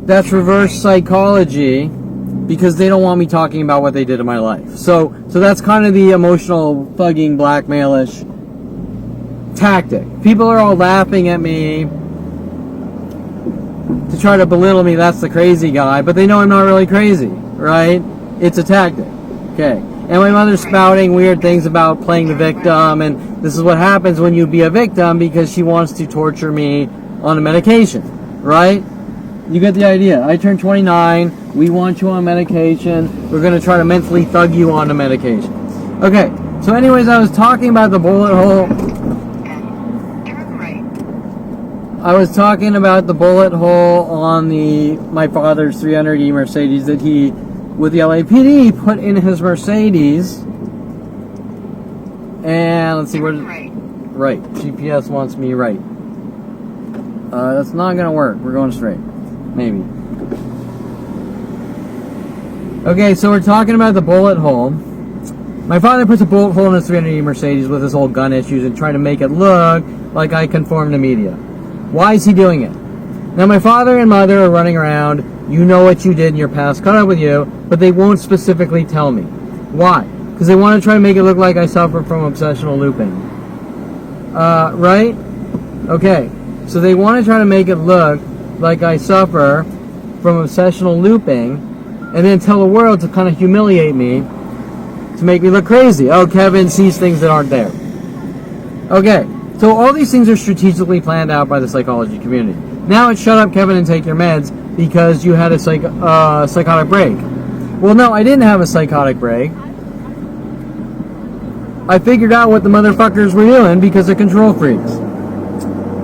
that's reverse psychology, because they don't want me talking about what they did in my life. So that's kind of the emotional thugging blackmailish tactic. People are all laughing at me to try to belittle me, that's the crazy guy, but they know I'm not really crazy, right? It's a tactic. Okay. And my mother's spouting weird things about playing the victim, and this is what happens when you be a victim, because she wants to torture me on a medication, right? You get the idea. I turned 29, we want you on medication, we're going to try to mentally thug you on the medication. Okay, so anyways, I was talking about the bullet hole. Turn right. I was talking about the bullet hole on my father's 300E Mercedes that he, with the LAPD, put in his Mercedes. And let's see where... Right. GPS wants me right. That's not going to work. We're going straight. Maybe. Okay, so we're talking about the bullet hole. My father puts a bullet hole in his 300E Mercedes with his whole gun issues and trying to make it look like I conform to media. Why is he doing it? Now, my father and mother are running around. You know what you did in your past. Caught up with you. But they won't specifically tell me. Why? Because they want to try to make it look like I suffer from obsessional looping. Right? Okay. So they want to try to make it look like I suffer from obsessional looping, and then tell the world to kind of humiliate me, to make me look crazy. Oh, Kevin sees things that aren't there. Okay, so all these things are strategically planned out by the psychology community. Now it's shut up, Kevin, and take your meds because you had a psychotic break. Well, no, I didn't have a psychotic break. I figured out what the motherfuckers were doing because they're control freaks.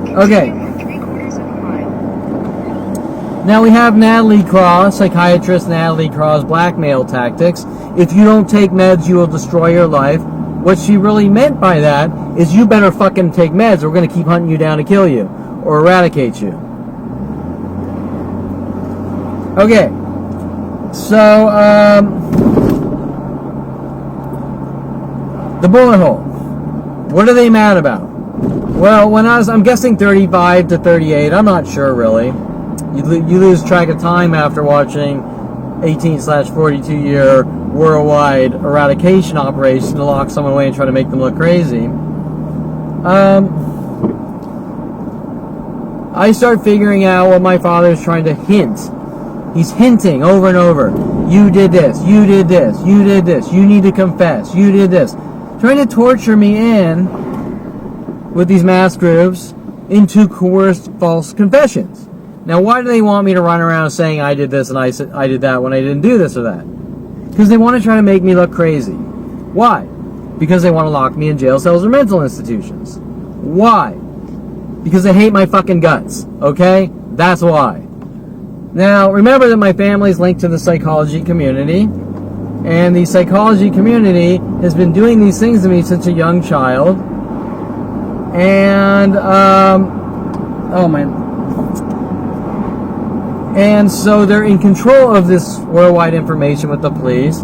Okay. Now we have Natalie Cross, psychiatrist Natalie Cross, blackmail tactics. If you don't take meds, you will destroy your life. What she really meant by that is you better fucking take meds or we're going to keep hunting you down to kill you or eradicate you. Okay. So, the bullet hole. What are they mad about? Well, I'm guessing 35 to 38. I'm not sure really. You lose track of time after watching 18/42 year worldwide eradication operation to lock someone away and try to make them look crazy. I start figuring out what my father is trying to hint. He's hinting over and over. You did this. You did this. You did this. You need to confess. You did this. Trying to torture me in with these mass groups into coerced false confessions. Now, why do they want me to run around saying I did this and I did that when I didn't do this or that? Because they want to try to make me look crazy. Why? Because they want to lock me in jail cells or mental institutions. Why? Because they hate my fucking guts. Okay? That's why. Now, remember that my family's linked to the psychology community, and the psychology community has been doing these things to me since a young child. And, oh man. And so they're in control of this worldwide information with the police,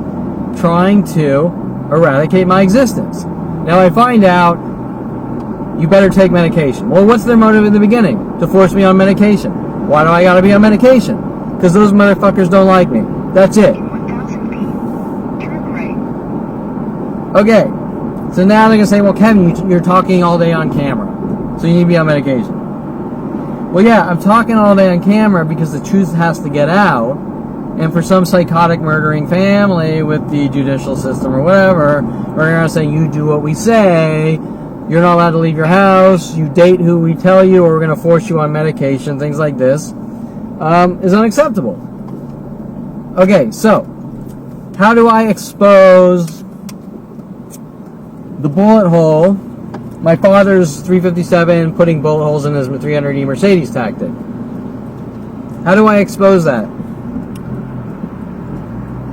trying to eradicate my existence. Now I find out, you better take medication. Well, what's their motive in the beginning? To force me on medication. Why do I gotta be on medication? Because those motherfuckers don't like me. That's it. Okay, so now they're gonna say, well, Kevin, you're talking all day on camera, so you need to be on medication. Well, yeah, I'm talking all day on camera because the truth has to get out, and for some psychotic murdering family with the judicial system or whatever, we're gonna say, you do what we say, you're not allowed to leave your house, you date who we tell you, or we're gonna force you on medication, things like this, is unacceptable. Okay, so, how do I expose the bullet hole? My father's 357 putting bullet holes in his 300E Mercedes tactic. How do I expose that?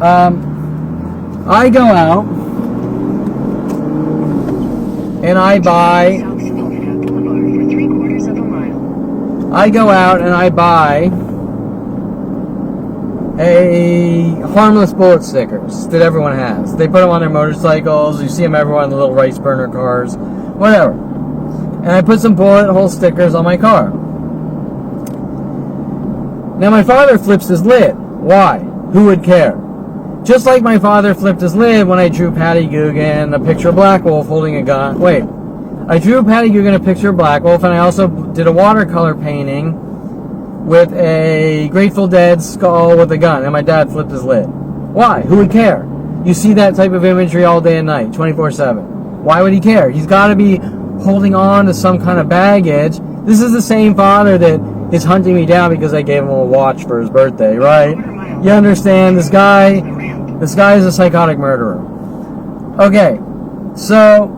I go out and I buy a harmless bullet stickers that everyone has. They put them on their motorcycles. You see them everywhere on the little rice burner cars. Whatever. And I put some bullet hole stickers on my car. Now my father flips his lid. Why? Who would care? Just like my father flipped his lid when I drew Patty Guggen a picture of Black Wolf holding a gun. Wait. I drew Patty Guggen a picture of Black Wolf, and I also did a watercolor painting with a Grateful Dead skull with a gun, and my dad flipped his lid. Why? Who would care? You see that type of imagery all day and night, 24/7. Why would he care? He's got to be holding on to some kind of baggage. This is the same father that is hunting me down because I gave him a watch for his birthday, right? You understand? This guy is a psychotic murderer. Okay, so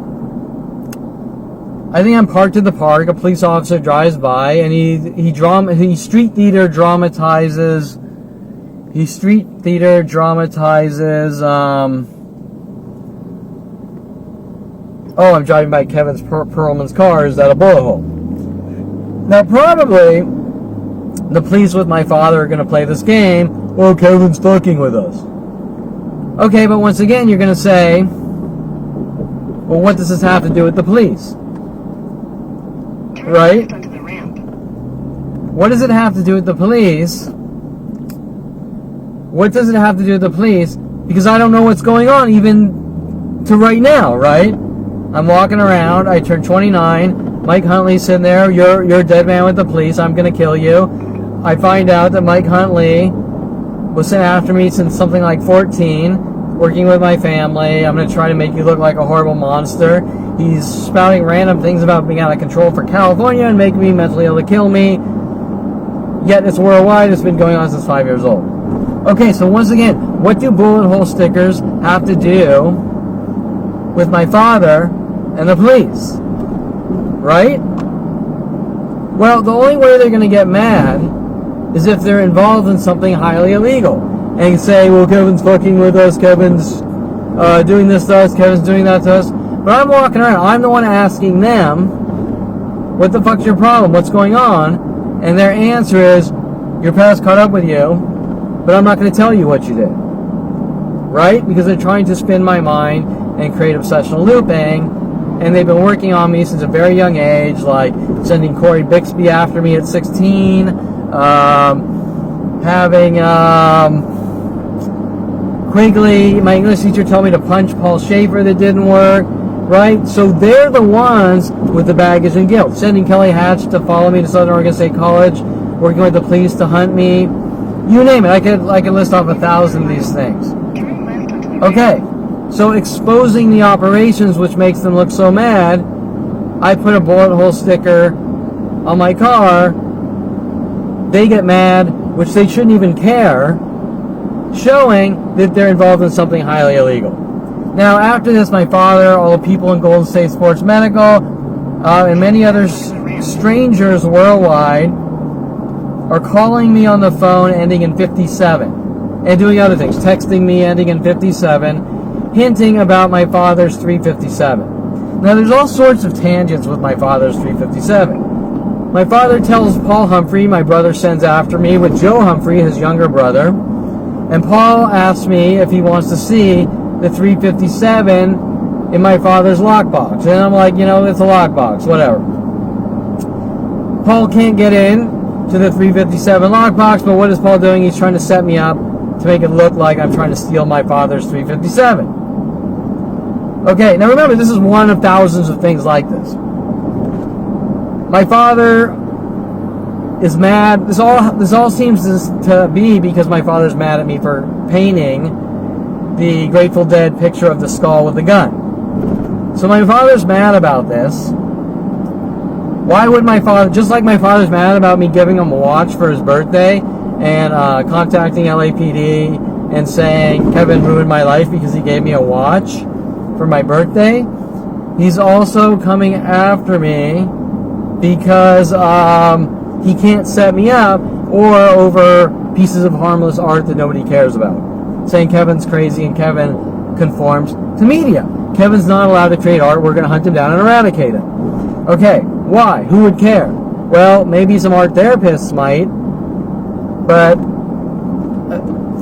I think I'm parked at the park. A police officer drives by, and he street theater dramatizes. Oh, I'm driving by Kevin's Perlman's car. Is that a bullet hole? Now, probably the police with my father are going to play this game. Oh, Kevin's fucking with us. Okay, but once again, you're going to say, well, what does this have to do with the police? Right? What does it have to do with the police? What does it have to do with the police? Because I don't know what's going on even to right now, right? I'm walking around. I turned 29. Mike Huntley's sitting there. You're a dead man with the police. I'm going to kill you. I find out that Mike Huntley was sent after me since something like 14, working with my family. I'm going to try to make you look like a horrible monster. He's spouting random things about being out of control for California and making me mentally ill to kill me. Yet it's worldwide. It's been going on since 5 years old. Okay, so once again, what do bullet hole stickers have to do with my father and the police? Right? Well, the only way they're going to get mad is if they're involved in something highly illegal and say, well, Kevin's fucking with us, Kevin's doing this to us, Kevin's doing that to us. But I'm walking around, I'm the one asking them, what the fuck's your problem? What's going on? And their answer is, your past caught up with you, but I'm not going to tell you what you did. Right? Because they're trying to spin my mind and create obsessional looping. And they've been working on me since a very young age, like sending Corey Bixby after me at 16, having Quigley, my English teacher, told me to punch Paul Schaefer that didn't work, right? So they're the ones with the baggage and guilt. Sending Kelly Hatch to follow me to Southern Oregon State College, working with the police to hunt me, you name it. I could list off 1,000 of these things. Okay. So exposing the operations, which makes them look so mad, I put a bullet hole sticker on my car, they get mad, which they shouldn't even care, showing that they're involved in something highly illegal. Now, after this, my father, all the people in Golden State Sports Medical, and many other strangers worldwide are calling me on the phone ending in 57 and doing other things, texting me ending in 57, hinting about my father's 357. Now, there's all sorts of tangents with my father's 357. My father tells Paul Humphrey, my brother sends after me, with Joe Humphrey, his younger brother, and Paul asks me if he wants to see the 357 in my father's lockbox. And I'm like, you know, it's a lockbox, whatever. Paul can't get in to the 357 lockbox, but what is Paul doing? He's trying to set me up to make it look like I'm trying to steal my father's 357. Okay, now remember, this is one of thousands of things like this. My father is mad. This all seems to be because my father's mad at me for painting the Grateful Dead picture of the skull with the gun. So my father's mad about this. Why would my father, just like my father's mad about me giving him a watch for his birthday and contacting LAPD and saying Kevin ruined my life because he gave me a watch for my birthday, he's also coming after me because he can't set me up or over pieces of harmless art that nobody cares about. Saying Kevin's crazy and Kevin conforms to media. Kevin's not allowed to create art. We're going to hunt him down and eradicate him. Okay, why? Who would care? Well, maybe some art therapists might, but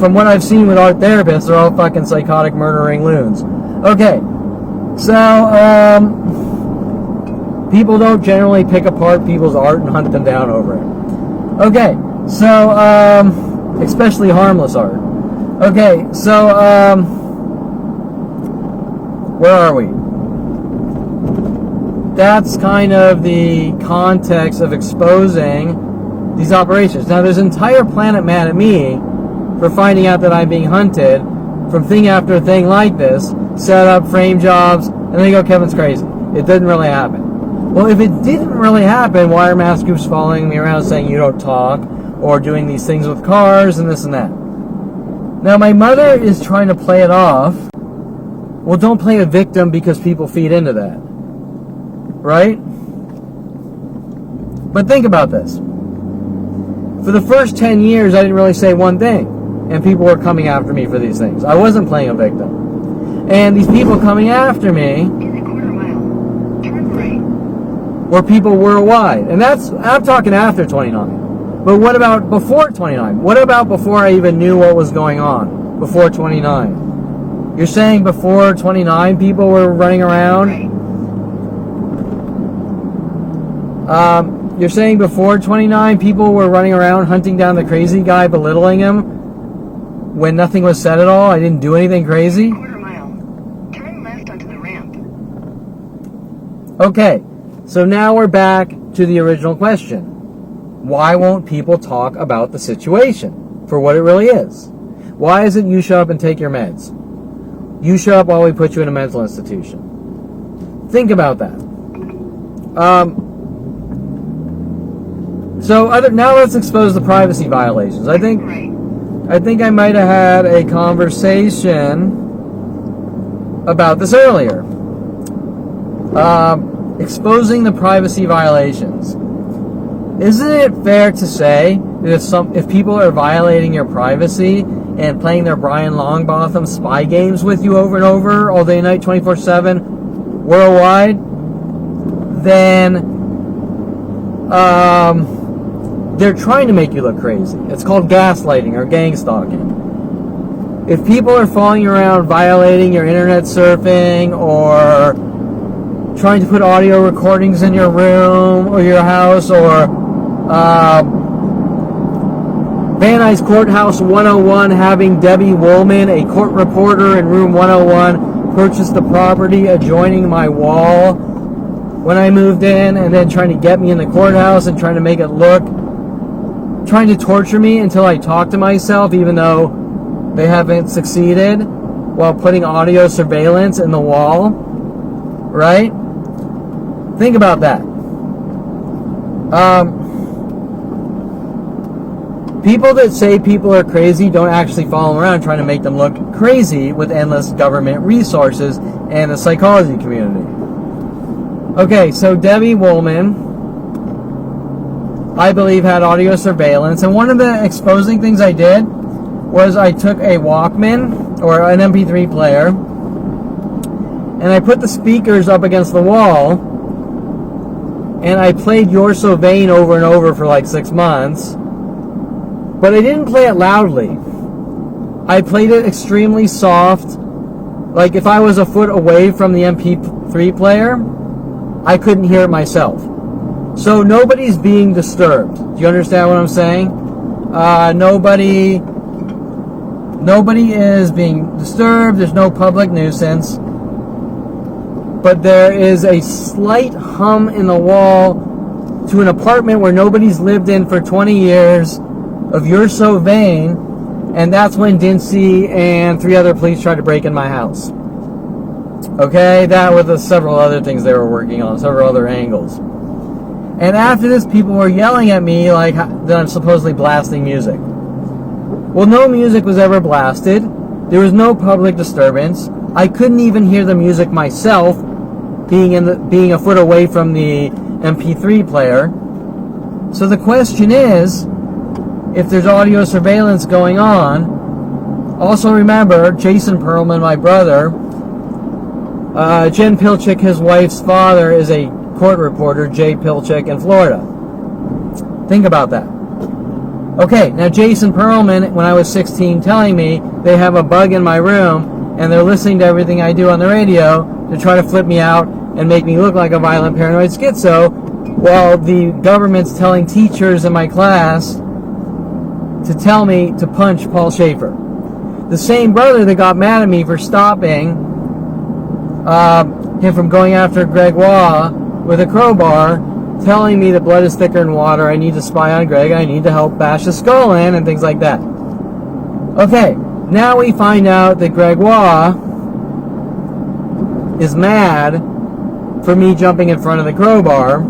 from what I've seen with art therapists, they're all fucking psychotic, murdering loons. Okay, so people don't generally pick apart people's art and hunt them down over it. Okay, so especially harmless art. Okay, so where are we? That's kind of the context of exposing these operations. Now, there's an entire planet mad at me for finding out that I'm being hunted from thing after thing like this, set up, frame jobs, and they go, Kevin's crazy. It didn't really happen. Well, if it didn't really happen, why are mass groups following me around saying you don't talk, or doing these things with cars and this and that? Now, my mother is trying to play it off. Well, don't play a victim because people feed into that. Right? But think about this. For the first 10 years, I didn't really say one thing. And people were coming after me for these things. I wasn't playing a victim. And these people coming after me In a quarter mile, turn right. were people worldwide. And I'm talking after 29. But what about before 29? What about before I even knew what was going on? Before 29? You're saying before 29 people were running around? Right. You're saying before 29 people were running around hunting down the crazy guy, belittling him when nothing was said at all? I didn't do anything crazy? Quarter mile, turn left onto the ramp. Okay, so now we're back to the original question. Why won't people talk about the situation for what it really is? Why is it you show up and take your meds? You show up while we put you in a mental institution. Think about that. Now let's expose the privacy violations. I think I might have had a conversation about this earlier. Exposing the privacy violations. Isn't it fair to say that if people are violating your privacy and playing their Brian Longbotham spy games with you over and over all day and night, 24/7, worldwide, then they're trying to make you look crazy. It's called gaslighting or gang stalking. If people are following you around, violating your internet surfing, or trying to put audio recordings in your room or your house, or Van Nuys Courthouse 101 having Debbie Woolman, a court reporter in room 101, purchase the property adjoining my wall when I moved in, and then trying to get me in the courthouse and trying to make it look, trying to torture me until I talk to myself, even though they haven't succeeded, while putting audio surveillance in the wall, right? Think about that. People that say people are crazy don't actually follow around trying to make them look crazy with endless government resources and the psychology community. Okay, so Debbie Woolman, I believe, had audio surveillance, and one of the exposing things I did was I took a Walkman or an MP3 player and I put the speakers up against the wall and I played You're So Vain over and over for like 6 months. But I didn't play it loudly. I played it extremely soft. Like if I was a foot away from the MP3 player, I couldn't hear it myself. So nobody's being disturbed. Do you understand what I'm saying? Nobody is being disturbed. There's no public nuisance. But there is a slight hum in the wall to an apartment where nobody's lived in for 20 years of You're So Vain, and that's when Dincy and 3 other police tried to break in my house. Okay, that with several other things they were working on, several other angles. And after this, people were yelling at me like that I'm supposedly blasting music. Well, no music was ever blasted. There was no public disturbance. I couldn't even hear the music myself, being a foot away from the MP3 player. So the question is, if there's audio surveillance going on, also remember, Jason Perlman, my brother, Jen Pilchick, his wife's father, is a court reporter, Jay Pilchick, in Florida. Think about that. Okay, now Jason Perlman, when I was 16, telling me they have a bug in my room and they're listening to everything I do on the radio to try to flip me out and make me look like a violent paranoid schizo, while the government's telling teachers in my class to tell me to punch Paul Schaefer. The same brother that got mad at me for stopping him from going after Gregoire with a crowbar, telling me that blood is thicker than water, I need to spy on Greg, I need to help bash his skull in, and things like that. Okay, now we find out that Gregoire is mad for me jumping in front of the crowbar,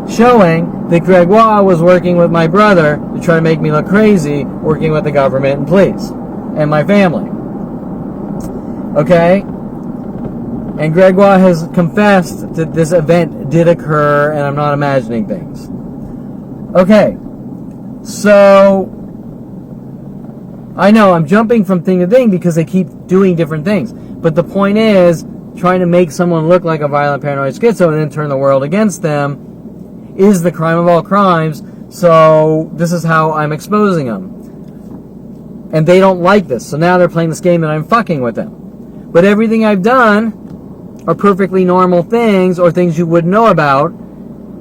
showing that Gregoire was working with my brother to try to make me look crazy, working with the government and police and my family. Okay? And Gregoire has confessed that this event did occur and I'm not imagining things. Okay. So, I know I'm jumping from thing to thing because they keep doing different things. But the point is, trying to make someone look like a violent paranoid schizo and then turn the world against them is the crime of all crimes, so this is how I'm exposing them. And they don't like this, so now they're playing this game that I'm fucking with them. But everything I've done are perfectly normal things, or things you wouldn't know about,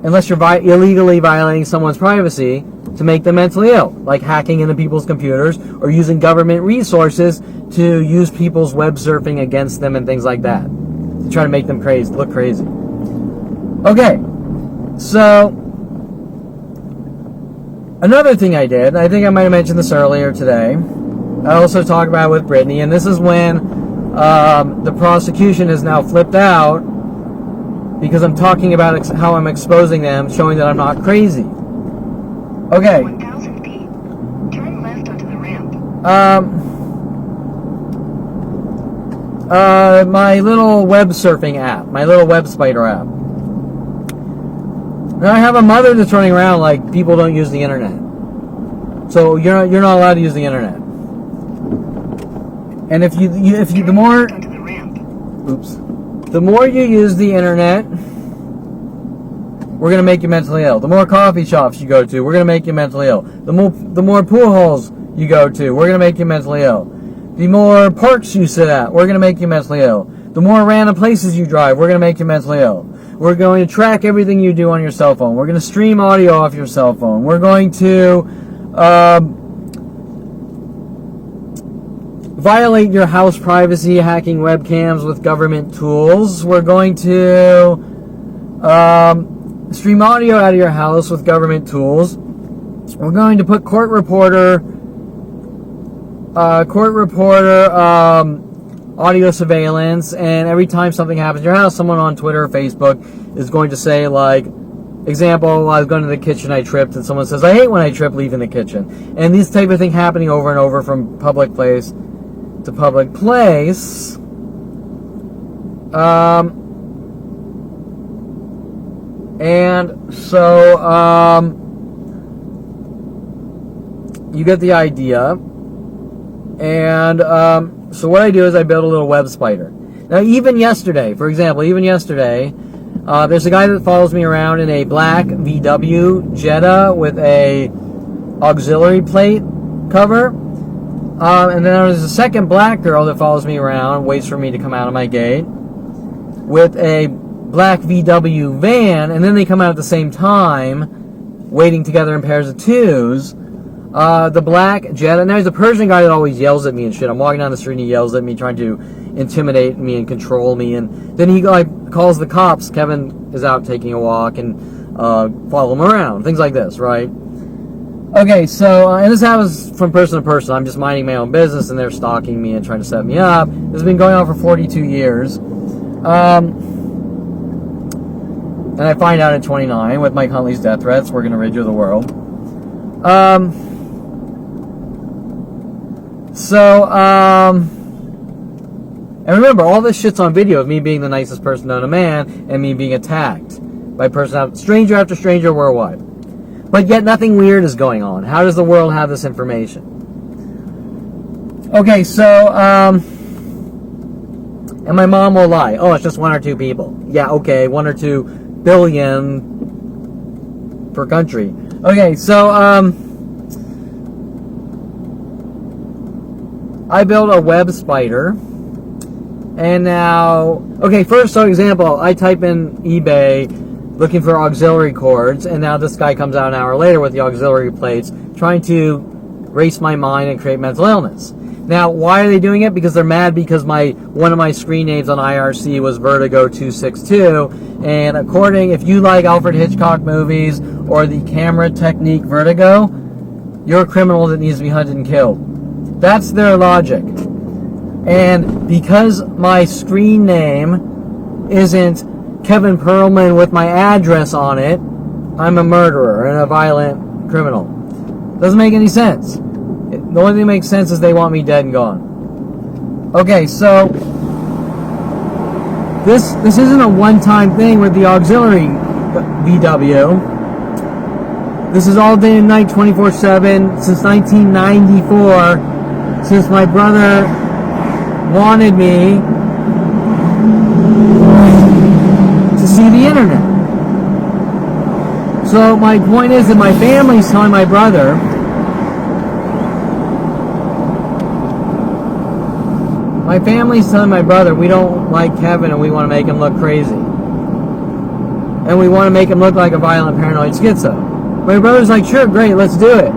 unless you're illegally violating someone's privacy to make them mentally ill, like hacking into people's computers, or using government resources to use people's web surfing against them and things like that, to try to make them crazy, look crazy. Okay. So, another thing I did, I think I might have mentioned this earlier today, I also talked about it with Brittany, and this is when the prosecution has now flipped out because I'm talking about how I'm exposing them, showing that I'm not crazy. Okay. 1,000 feet. Turn left onto the ramp. My little web surfing app, my little web spider app. Now I have a mother that's running around like people don't use the internet. So you're not allowed to use the internet. And if you the more you use the internet, we're gonna make you mentally ill. The more coffee shops you go to, we're gonna make you mentally ill. The more pool halls you go to, we're gonna make you mentally ill. The more parks you sit at, we're gonna make you mentally ill. The more random places you drive, we're gonna make you mentally ill. We're going to track everything you do on your cell phone. We're going to stream audio off your cell phone. We're going to violate your house privacy, hacking webcams with government tools. We're going to stream audio out of your house with government tools. We're going to put court reporter audio surveillance, and every time something happens in your house, someone on Twitter or Facebook is going to say, like, example, I was going to the kitchen, I tripped, and someone says, I hate when I trip leaving the kitchen. And this type of thing happening over and over from public place to public place. And so, you get the idea. And so what I do is I build a little web spider. Now, even yesterday, for example, there's a guy that follows me around in a black VW Jetta with a auxiliary plate cover. And then there's a second black girl that follows me around, waits for me to come out of my gate, with a black VW van, and then they come out at the same time, waiting together in pairs of twos. The black Jetta. Now, he's a Persian guy that always yells at me and shit. I'm walking down the street and he yells at me, trying to intimidate me and control me. And then he calls the cops. Kevin is out taking a walk and follow him around. Things like this, right? Okay, so, and this happens from person to person. I'm just minding my own business and they're stalking me and trying to set me up. This has been going on for 42 years. And I find out at 29 with Mike Huntley's death threats, we're going to rid you of the world. And remember, all this shit's on video of me being the nicest person known to man and me being attacked by stranger after stranger worldwide. But yet nothing weird is going on. How does the world have this information? Okay, so, and my mom will lie. Oh, it's just 1 or 2 people. Yeah, okay, 1 or 2 billion per country. Okay, so, I built a web spider. And now, okay, first, so example, I type in eBay looking for auxiliary cords, and now this guy comes out an hour later with the auxiliary plates, trying to race my mind and create mental illness. Now, why are they doing it? Because they're mad because one of my screen names on IRC was Vertigo262, and if you like Alfred Hitchcock movies or the camera technique Vertigo, you're a criminal that needs to be hunted and killed. That's their logic. And because my screen name isn't Kevin Perlman with my address on it, I'm a murderer and a violent criminal. Doesn't make any sense. The only thing that makes sense is they want me dead and gone. Okay, so this isn't a one-time thing with the auxiliary VW. This is all day and night, 24/7, since 1994, since my brother wanted me to see the internet. So my point is that my family's telling my brother we don't like Kevin and we want to make him look crazy. And we want to make him look like a violent paranoid schizo. My brother's like, sure, great, let's do it.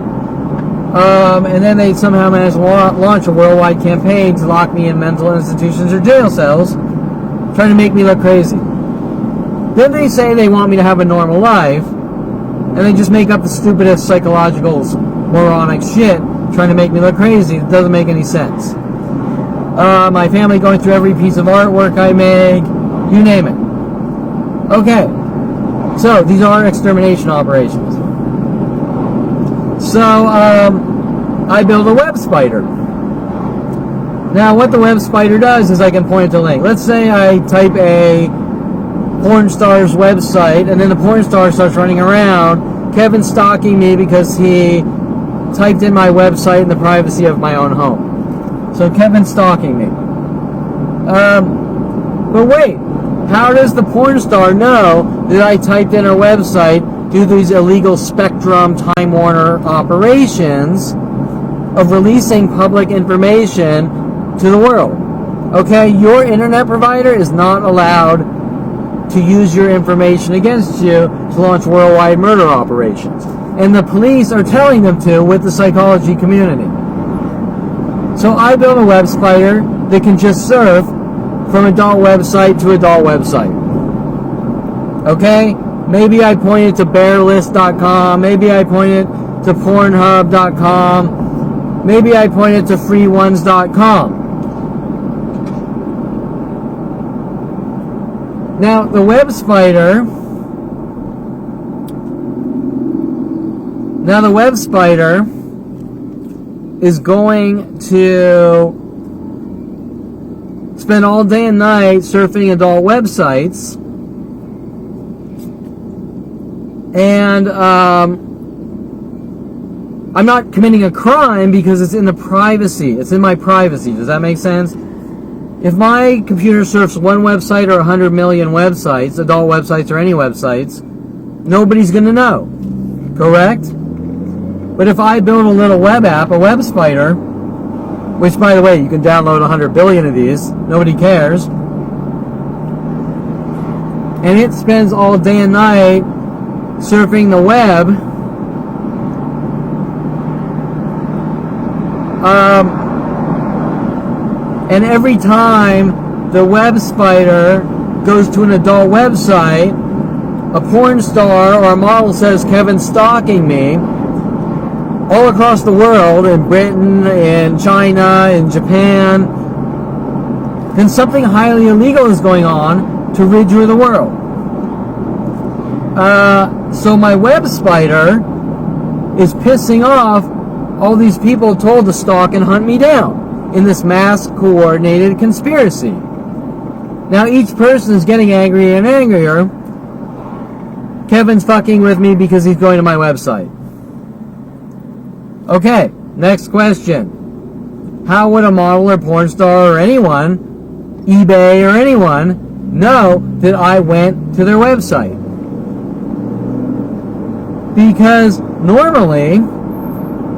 And then they somehow managed to launch a worldwide campaign to lock me in mental institutions or jail cells, trying to make me look crazy. Then they say they want me to have a normal life, and they just make up the stupidest psychological moronic shit, trying to make me look crazy. It doesn't make any sense. My family going through every piece of artwork I make, you name it. Okay, so these are extermination operations. So, I build a web spider. Now, what the web spider does is I can point to a link. Let's say I type a porn star's website, and then the porn star starts running around, Kevin stalking me because he typed in my website in the privacy of my own home. So, Kevin's stalking me. But wait, how does the porn star know that I typed in her website, do these illegal Spectrum Time Warner operations of releasing public information to the world? Okay, your internet provider is not allowed to use your information against you to launch worldwide murder operations. And the police are telling them to with the psychology community. So I built a web spider that can just surf from adult website to adult website. Okay? Maybe I pointed to bearlist.com. Maybe I pointed to pornhub.com. Maybe I pointed to freeones.com. Now, the web spider Now the web spider is going to spend all day and night surfing adult websites, and I'm not committing a crime because it's in the privacy. It's in my privacy. Does that make sense? If my computer surfs one website or 100 million websites, adult websites or any websites, nobody's going to know. Correct? But if I build a little web app, a web spider, which, by the way, you can download 100 billion of these, nobody cares, and it spends all day and night surfing the web, and every time the web spider goes to an adult website, a porn star or a model says, "Kevin's stalking me," all across the world, in Britain, in China, in Japan, then something highly illegal is going on to rid you of the world. So my web spider is pissing off all these people told to stalk and hunt me down in this mass coordinated conspiracy. Now each person is getting angrier and angrier. Kevin's fucking with me because he's going to my website. Okay, next question. How would a model or porn star or anyone, eBay or anyone, know that I went to their website? Because normally,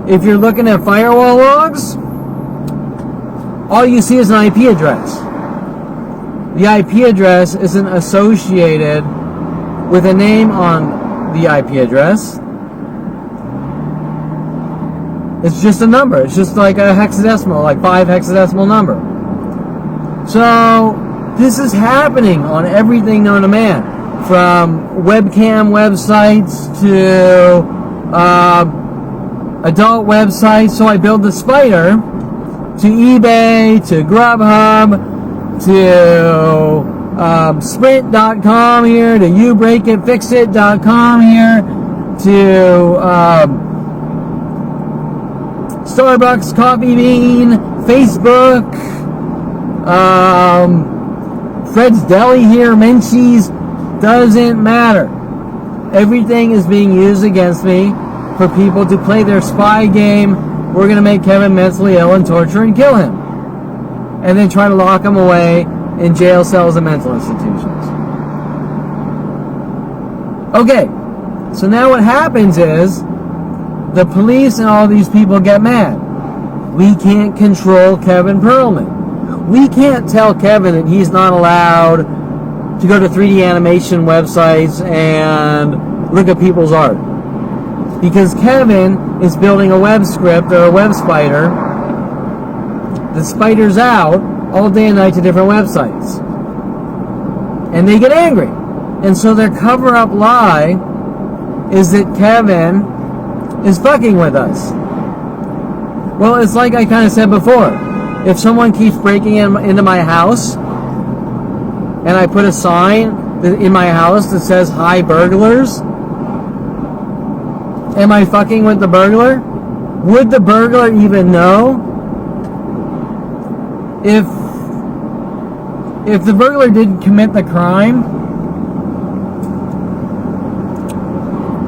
if you're looking at firewall logs, all you see is an IP address. The IP address isn't associated with a name on the IP address. It's just a number. It's just like a hexadecimal, like 5 hexadecimal number. So this is happening on everything known to man, from webcam websites to adult websites. So I build the spider to eBay, to Grubhub, to Sprint.com here, to YouBreakItFixIt.com here, to Starbucks, Coffee Bean, Facebook, Fred's Deli here, Menchie's, doesn't matter. Everything is being used against me for people to play their spy game. We're going to make Kevin mentally ill and torture and kill him. And then try to lock him away in jail cells and mental institutions. Okay, so now what happens is the police and all these people get mad. We can't control Kevin Perlman. We can't tell Kevin that he's not allowed to go to 3D animation websites and look at people's art. Because Kevin is building a web script or a web spider that spiders out all day and night to different websites. And they get angry. And so their cover-up lie is that Kevin is fucking with us. Well, it's like I kind of said before. If someone keeps breaking into my house and I put a sign in my house that says, "Hi, burglars," am I fucking with the burglar? Would the burglar even know? If the burglar didn't commit the crime,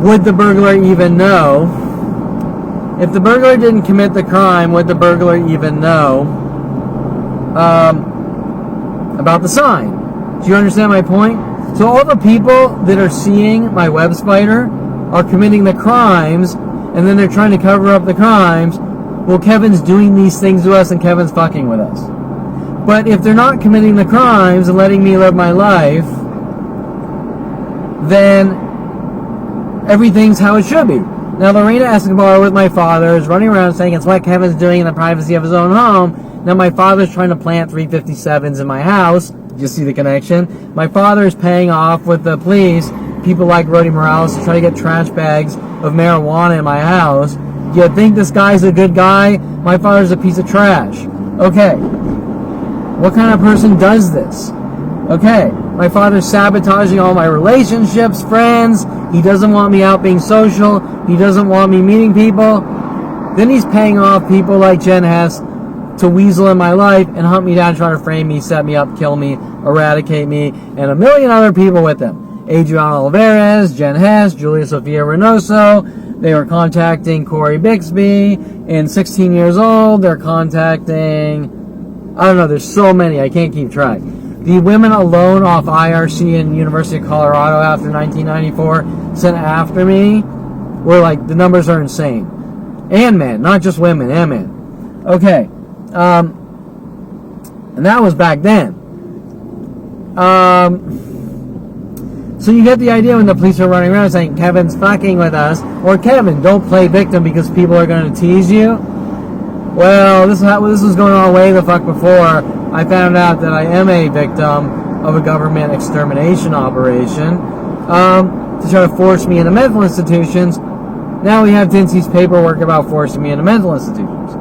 would the burglar even know? If the burglar didn't commit the crime, would the burglar even know about the sign? Do you understand my point? So all the people that are seeing my web spider are committing the crimes, and then they're trying to cover up the crimes. Well, Kevin's doing these things to us, and Kevin's fucking with us. But if they're not committing the crimes and letting me live my life, then everything's how it should be. Now, Lorena Escobar with my father is running around saying it's what Kevin's doing in the privacy of his own home. Now, my father's trying to plant 357s in my house. You see the connection? My father is paying off with the police, people like Rody Morales, to try to get trash bags of marijuana in my house. You think this guy's a good guy? My father's a piece of trash. Okay. What kind of person does this? Okay, my father's sabotaging all my relationships, friends. He doesn't want me out being social. He doesn't want me meeting people. Then he's paying off people like Jen Hess to weasel in my life and hunt me down, try to frame me, set me up, kill me, eradicate me, and a million other people with them. Adriana Olivares, Jen Hess, Julia Sofia Reynoso. They were contacting Corey Bixby. And 16 years old, they're contacting... I don't know, there's so many, I can't keep track. The women alone off IRC and University of Colorado after 1994 sent after me were like, the numbers are insane. And men, not just women, and men. Okay. And that was back then. So you get the idea when the police are running around saying, Kevin's fucking with us, or Kevin, don't play victim because people are going to tease you. Well, this was going on way the fuck before I found out that I am a victim of a government extermination operation to try to force me into mental institutions. Now we have Dincy's paperwork about forcing me into mental institutions.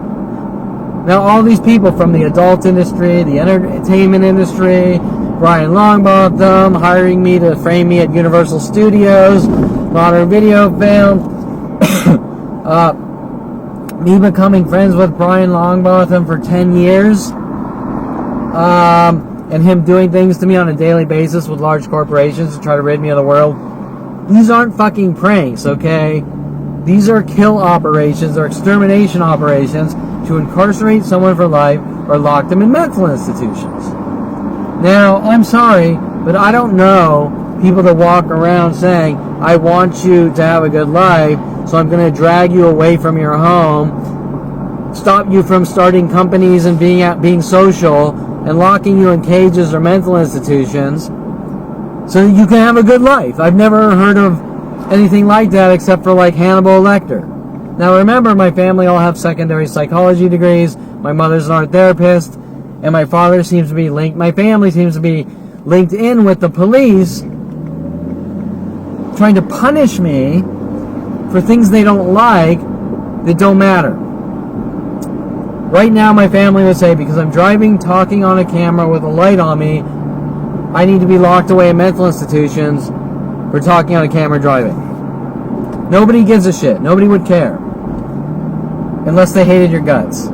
Now all these people from the adult industry, the entertainment industry, Brian Longbottom hiring me to frame me at Universal Studios, modern video film, me becoming friends with Brian Longbottom for 10 years, and him doing things to me on a daily basis with large corporations to try to rid me of the world. These aren't fucking pranks, okay? These are kill operations or extermination operations to incarcerate someone for life or lock them in mental institutions. Now, I'm sorry, but I don't know people that walk around saying, I want you to have a good life, so I'm going to drag you away from your home, stop you from starting companies and being social, and locking you in cages or mental institutions so that you can have a good life. I've never heard of anything like that except for like Hannibal Lecter. Now remember, my family all have secondary psychology degrees. My mother's an art therapist, and my father seems to be linked. My family seems to be linked in with the police, trying to punish me for things they don't like that don't matter. Right now, my family would say, because I'm driving, talking on a camera with a light on me, I need to be locked away in mental institutions for talking on a camera driving. Nobody gives a shit. Nobody would care. Unless they hated your guts.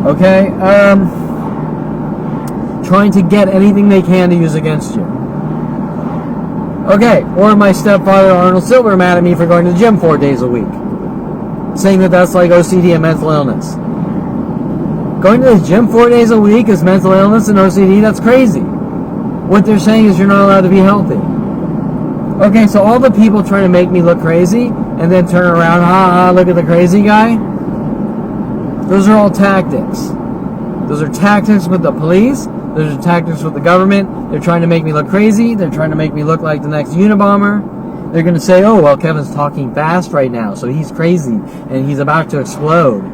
Okay? Trying to get anything they can to use against you. Okay, or my stepfather Arnold Silver mad at me for going to the gym 4 days a week. Saying that that's like OCD and mental illness. Going to the gym 4 days a week is mental illness and OCD? That's crazy. What they're saying is you're not allowed to be healthy. Okay, so all the people trying to make me look crazy and then turn around, look at the crazy guy. Those are all tactics. Those are tactics with the police. Those are tactics with the government. They're trying to make me look crazy. They're trying to make me look like the next Unabomber. They're going to say, oh, well, Kevin's talking fast right now, so he's crazy and he's about to explode.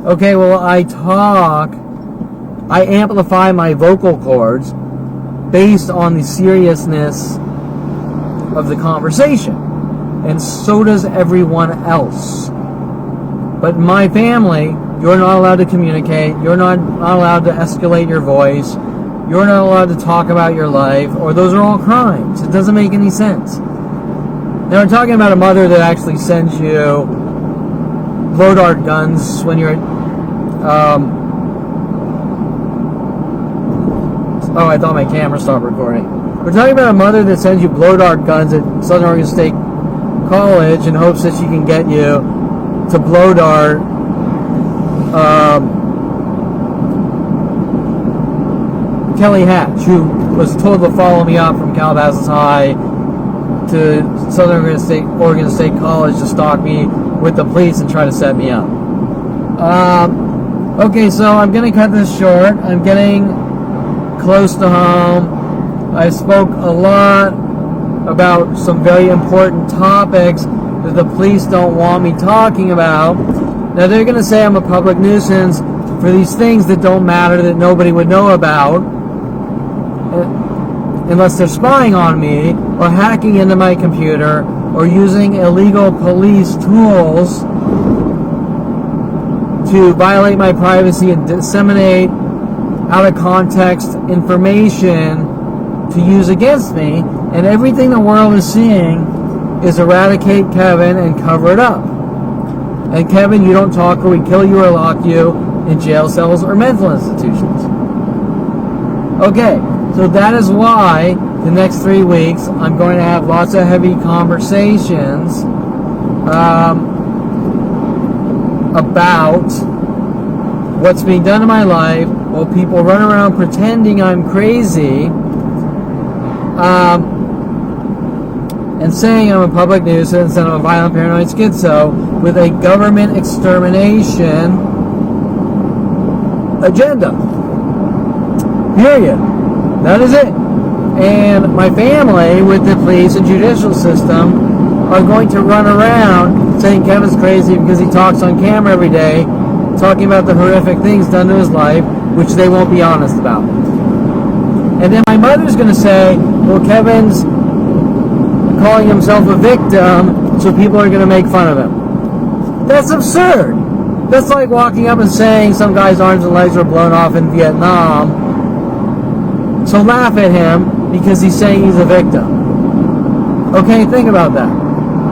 Okay, well, I amplify my vocal cords based on the seriousness of the conversation. And so does everyone else. But my family, you're not allowed to communicate. You're not allowed to escalate your voice. You're not allowed to talk about your life, or those are all crimes. It doesn't make any sense. Now, I'm talking about a mother that actually sends you blow dart guns when you're oh, I thought my camera stopped recording. We're talking about a mother that sends you blow dart guns at Southern Oregon State College in hopes that she can get you to blow dart Kelly Hatch, who was told to follow me up from Calabasas High to Southern Oregon State College to stalk me with the police and try to set me up. Okay, so I'm going to cut this short. I'm getting close to home. I spoke a lot about some very important topics that the police don't want me talking about. Now, they're going to say I'm a public nuisance for these things that don't matter, that nobody would know about, unless they're spying on me, or hacking into my computer, or using illegal police tools to violate my privacy and disseminate out of context information to use against me, and everything the world is seeing is eradicate Kevin and cover it up. And Kevin, you don't talk or we kill you or lock you in jail cells or mental institutions. Okay, so that is why the next 3 weeks I'm going to have lots of heavy conversations about what's being done in my life while people run around pretending I'm crazy and saying I'm a public nuisance and I'm a violent paranoid schizo with a government extermination agenda. Period. That is it. And my family with the police and judicial system are going to run around saying Kevin's crazy because he talks on camera every day, talking about the horrific things done to his life, which they won't be honest about. And then my mother's going to say, well, Kevin's calling himself a victim, so people are going to make fun of him. That's absurd. That's like walking up and saying some guy's arms and legs were blown off in Vietnam, so laugh at him because he's saying he's a victim. Okay, think about that.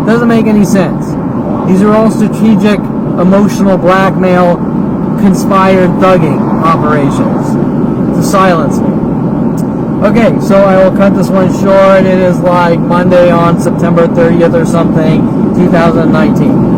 Doesn't make any sense. These are all strategic, emotional blackmail, conspired thugging operations to silence me. Okay, so I will cut this one short. It is like Monday on September 30th or something, 2019.